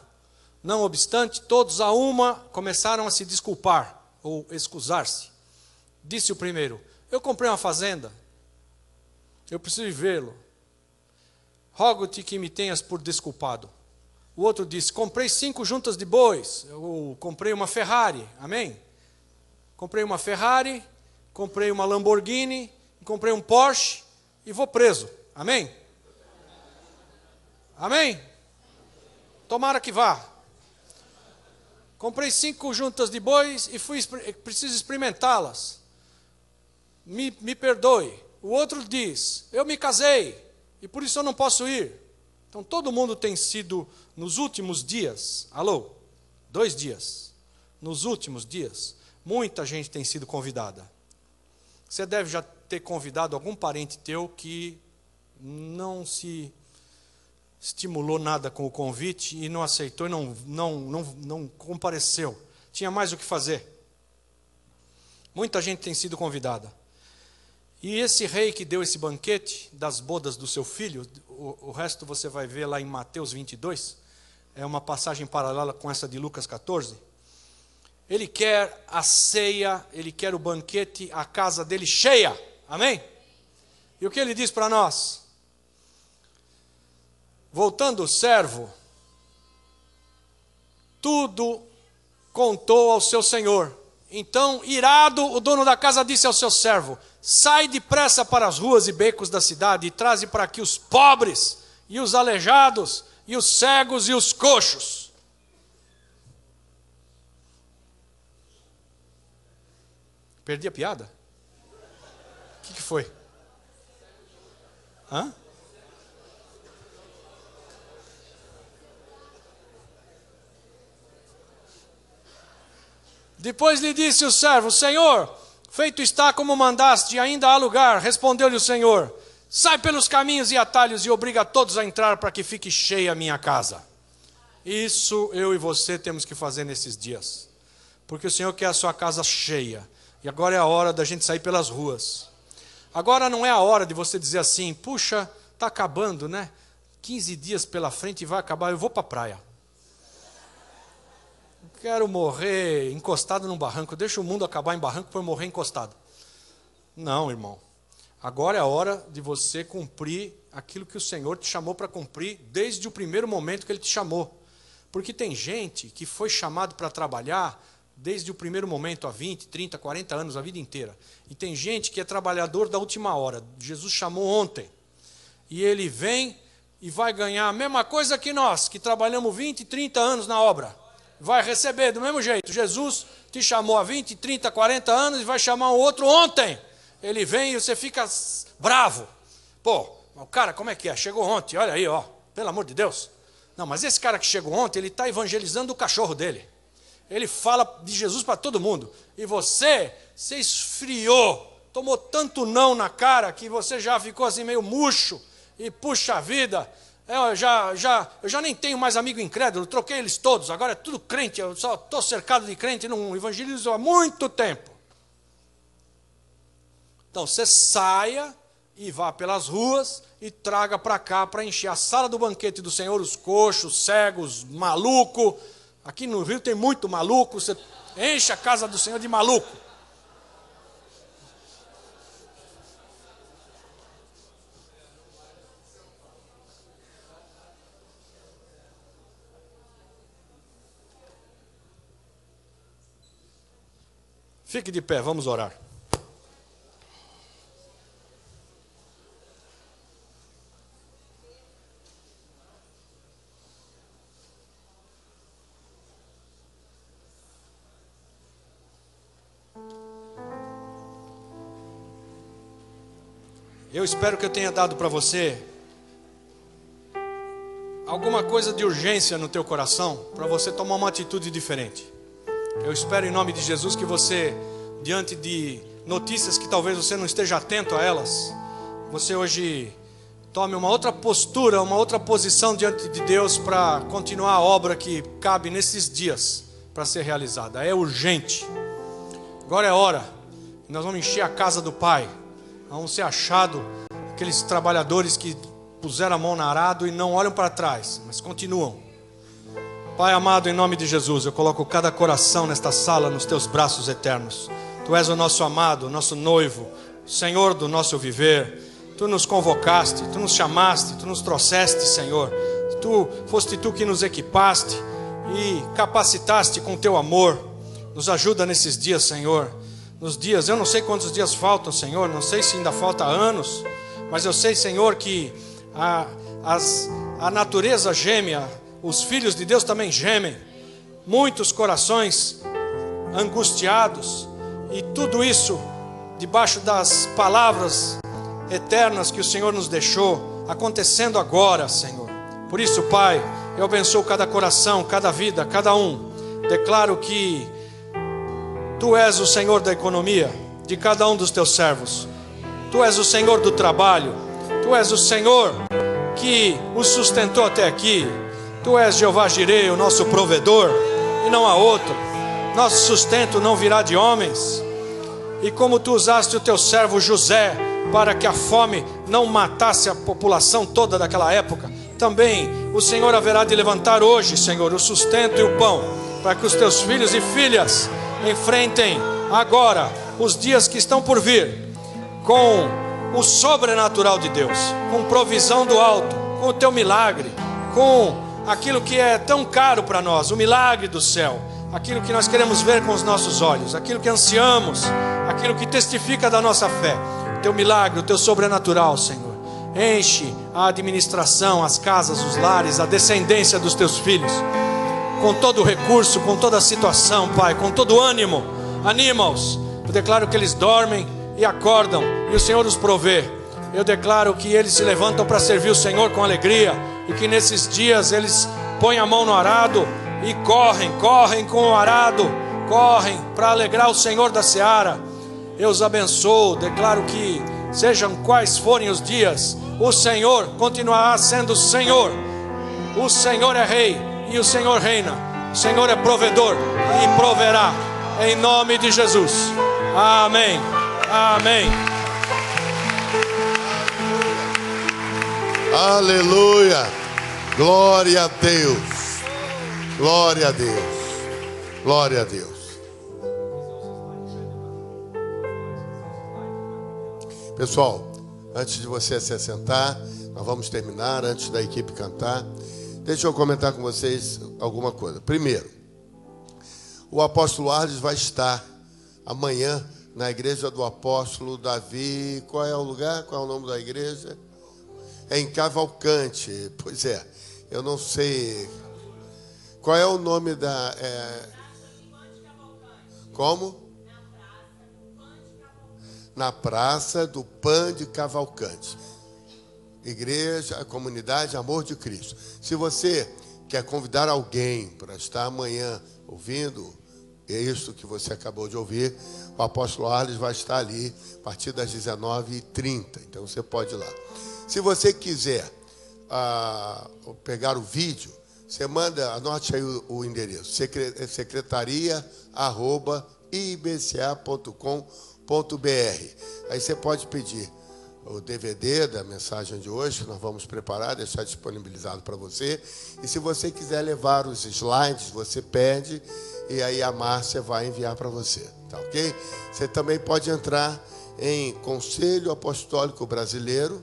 Não obstante, todos a uma começaram a se desculpar ou excusar-se. Disse o primeiro: eu comprei uma fazenda, eu preciso vê-lo. Rogo-te que me tenhas por desculpado. O outro disse: comprei 5 juntas de bois, eu comprei uma Ferrari, amém? Comprei uma Ferrari, comprei uma Lamborghini, comprei um Porsche e vou preso, amém? Amém? Tomara que vá. Comprei 5 juntas de bois e preciso experimentá-las. Me perdoe. O outro diz: eu me casei e por isso eu não posso ir. Então todo mundo tem sido, nos últimos dias, 2 dias, nos últimos dias, muita gente tem sido convidada. Você deve já ter convidado algum parente teu que não se estimulou nada com o convite e não aceitou e não compareceu. Tinha mais o que fazer. Muita gente tem sido convidada. E esse rei que deu esse banquete das bodas do seu filho, o resto você vai ver lá em Mateus 22, é uma passagem paralela com essa de Lucas 14. Ele quer a ceia, ele quer o banquete, a casa dele cheia, amém? E o que ele diz para nós? Voltando o servo, tudo contou ao seu senhor. Então, irado, o dono da casa disse ao seu servo: sai depressa para as ruas e becos da cidade e traze para aqui os pobres, e os aleijados, e os cegos e os coxos. Perdi a piada? O que foi? Hã? Depois lhe disse o servo: Senhor, feito está como mandaste, e ainda há lugar. Respondeu-lhe o Senhor: sai pelos caminhos e atalhos e obriga todos a entrar para que fique cheia a minha casa. Isso eu e você temos que fazer nesses dias, porque o Senhor quer a sua casa cheia. E agora é a hora da gente sair pelas ruas. Agora não é a hora de você dizer assim: puxa, está acabando, né? 15 dias pela frente e vai acabar, eu vou para a praia. Quero morrer encostado num barranco. Deixa o mundo acabar em barranco para eu morrer encostado. Não, irmão. Agora é a hora de você cumprir aquilo que o Senhor te chamou para cumprir desde o primeiro momento que Ele te chamou. Porque tem gente que foi chamado para trabalhar desde o primeiro momento, há 20, 30, 40 anos, a vida inteira. E tem gente que é trabalhador da última hora. Jesus chamou ontem. E ele vem e vai ganhar a mesma coisa que nós, que trabalhamos 20, 30 anos na obra. Vai receber do mesmo jeito. Jesus te chamou há 20, 30, 40 anos e vai chamar um outro ontem. Ele vem e você fica bravo. Pô, o cara como é que é? Chegou ontem, olha aí, ó, pelo amor de Deus. Não, mas esse cara que chegou ontem, ele está evangelizando o cachorro dele. Ele fala de Jesus para todo mundo. E você esfriou, tomou tanto não na cara que você já ficou assim meio murcho. E puxa vida, eu já nem tenho mais amigo incrédulo, troquei eles todos, agora é tudo crente, eu só estou cercado de crente e não evangelizo há muito tempo. Então você saia e vá pelas ruas e traga para cá para encher a sala do banquete do Senhor, os coxos, cegos, maluco. Aqui no Rio tem muito maluco, você enche a casa do Senhor de maluco. Fique de pé, vamos orar. Eu espero que eu tenha dado para você alguma coisa de urgência no teu coração, para você tomar uma atitude diferente. Eu espero em nome de Jesus que você, diante de notícias que talvez você não esteja atento a elas, você hoje tome uma outra postura, uma outra posição diante de Deus para continuar a obra que cabe nesses dias para ser realizada. É urgente. Agora é hora. Nós vamos encher a casa do Pai. Vamos ser achados aqueles trabalhadores que puseram a mão no arado e não olham para trás, mas continuam. Pai amado, em nome de Jesus, eu coloco cada coração nesta sala nos teus braços eternos. Tu és o nosso amado, o nosso noivo, Senhor do nosso viver. Tu nos convocaste, Tu nos chamaste, Tu nos trouxeste, Senhor. Foste Tu que nos equipaste e capacitaste com Teu amor. Nos ajuda nesses dias, Senhor. Nos dias, eu não sei quantos dias faltam, Senhor. Não sei se ainda falta anos. Mas eu sei, Senhor, que a natureza geme, os filhos de Deus também gemem. Muitos corações angustiados. E tudo isso debaixo das palavras eternas que o Senhor nos deixou, acontecendo agora, Senhor. Por isso, Pai, eu abençoo cada coração, cada vida, cada um. Declaro que Tu és o Senhor da economia de cada um dos Teus servos. Tu és o Senhor do trabalho. Tu és o Senhor que os sustentou até aqui. Tu és Jeová Jireh, o nosso provedor, e não há outro. Nosso sustento não virá de homens. E como Tu usaste o Teu servo José para que a fome não matasse a população toda daquela época, também o Senhor haverá de levantar hoje, Senhor, o sustento e o pão, para que os Teus filhos e filhas enfrentem agora os dias que estão por vir, com o sobrenatural de Deus, com provisão do alto, com o Teu milagre, com aquilo que é tão caro para nós, o milagre do céu, aquilo que nós queremos ver com os nossos olhos, aquilo que ansiamos, aquilo que testifica da nossa fé, o Teu milagre, o Teu sobrenatural, Senhor. Enche a administração, as casas, os lares, a descendência dos Teus filhos, com todo o recurso, com toda a situação, Pai, com todo o ânimo. Anima-os. Eu declaro que eles dormem e acordam e o Senhor os provê. Eu declaro que eles se levantam para servir o Senhor com alegria, e que nesses dias eles põem a mão no arado e correm com o arado, correm para alegrar o Senhor da seara. Eu os abençoo. Declaro que sejam quais forem os dias, o Senhor continuará sendo Senhor. O Senhor é Rei e o Senhor reina. O Senhor é provedor e proverá, em nome de Jesus. Amém. Amém. Aleluia. Glória a Deus. Glória a Deus. Glória a Deus. Pessoal, antes de você se assentar, nós vamos terminar, antes da equipe cantar. Deixa eu comentar com vocês alguma coisa. Primeiro, o apóstolo Arles vai estar amanhã na igreja do apóstolo Davi. Qual é o lugar? Qual é o nome da igreja? É em Cavalcante. Pois é, eu não sei. Qual é o nome da... Como? Na Praça do Pan de Cavalcante. Igreja, a comunidade Amor de Cristo. Se você quer convidar alguém para estar amanhã ouvindo isso que você acabou de ouvir, o apóstolo Arles vai estar ali a partir das 19h30. Então você pode ir lá. Se você quiser pegar o vídeo, você manda, anote aí o endereço, secretaria@ibca.com.br. Aí você pode pedir o DVD da mensagem de hoje, que nós vamos preparar, deixar disponibilizado para você. E se você quiser levar os slides, você pede, e aí a Márcia vai enviar para você, tá ok? Você também pode entrar em Conselho Apostólico Brasileiro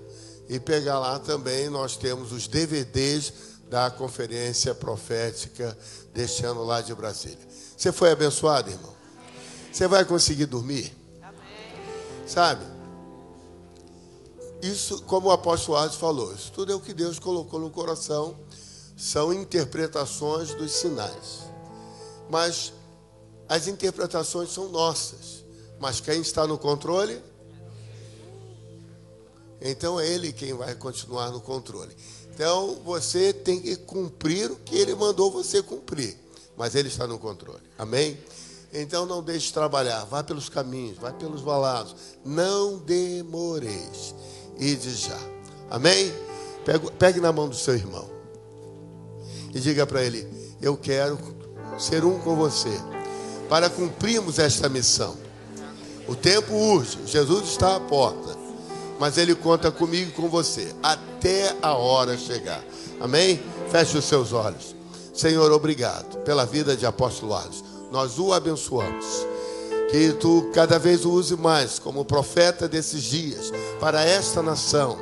e pegar lá também, nós temos os DVDs da conferência profética deste ano lá de Brasília. Você foi abençoado, irmão? Você vai conseguir dormir? Sabe? Isso, como o apóstolo Arles falou, isso tudo é o que Deus colocou no coração, são interpretações dos sinais. Mas as interpretações são nossas. Mas quem está no controle? Então é Ele quem vai continuar no controle. Então você tem que cumprir o que Ele mandou você cumprir. mas Ele está no controle. Amém? Então não deixe de trabalhar, vá pelos caminhos, vá pelos valados, não demoreis, ide já. Amém? Pegue na mão do seu irmão e diga para ele: eu quero ser um com você, para cumprirmos esta missão. O tempo urge, Jesus está à porta, mas Ele conta comigo e com você, até a hora chegar. Amém? Feche os seus olhos. Senhor, obrigado pela vida de apóstolo Alisson. Nós o abençoamos. Que tu cada vez o use mais como profeta desses dias para esta nação,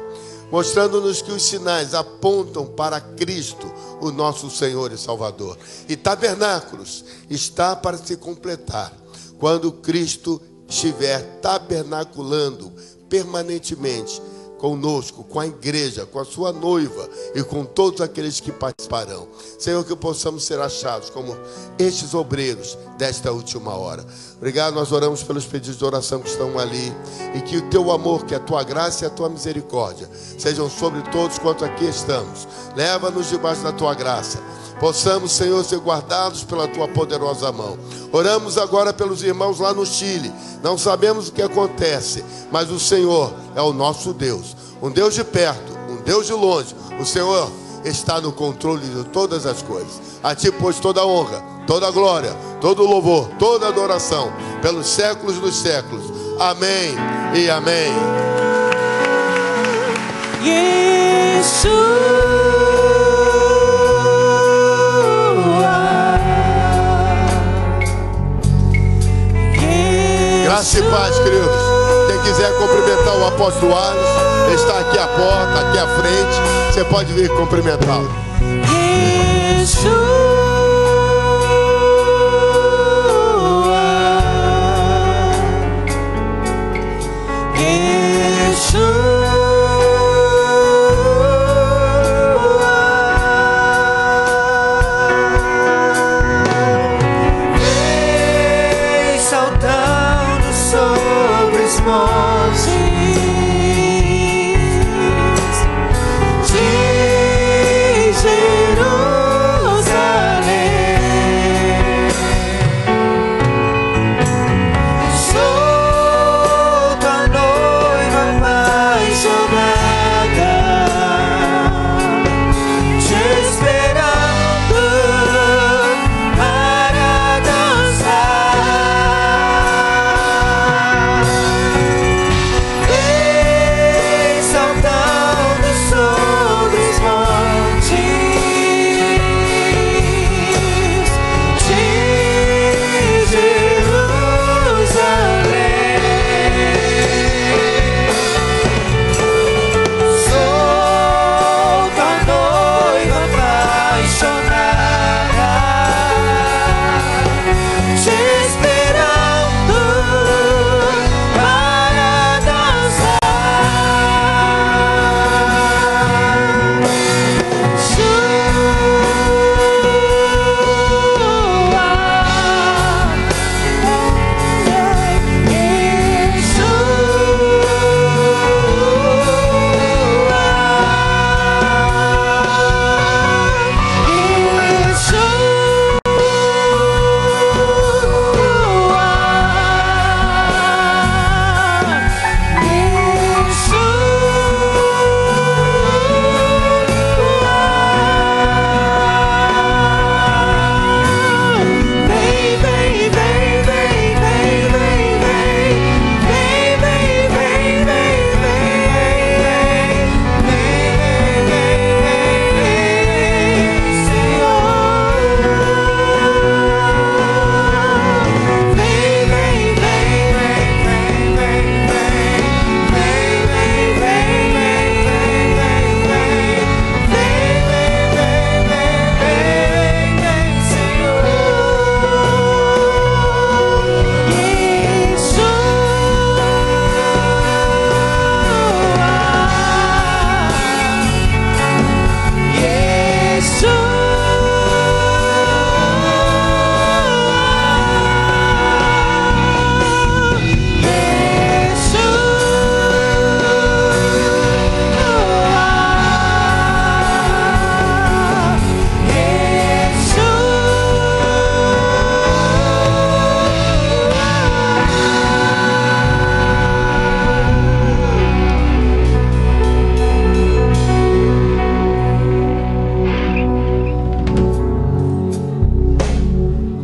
mostrando-nos que os sinais apontam para Cristo, o nosso Senhor e Salvador. E tabernáculos está para se completar quando Cristo estiver tabernaculando permanentemente conosco, com a igreja, com a sua noiva e com todos aqueles que participarão. Senhor, que possamos ser achados como estes obreiros desta última hora. Obrigado, nós oramos pelos pedidos de oração que estão ali, e que o teu amor, que a tua graça e a tua misericórdia sejam sobre todos quanto aqui estamos. Leva-nos debaixo da tua graça. Possamos, Senhor, ser guardados pela tua poderosa mão. Oramos agora pelos irmãos lá no Chile. Não sabemos o que acontece, mas o Senhor é o nosso Deus. Um Deus de perto, um Deus de longe. O Senhor está no controle de todas as coisas. A ti, pois, toda a honra, toda a glória, todo o louvor, toda a adoração, pelos séculos dos séculos. Amém e amém. Graça e paz, queridos. Quem quiser cumprimentar o apóstolo Alisson, ele está aqui à porta, aqui à frente. Você pode vir cumprimentá-lo.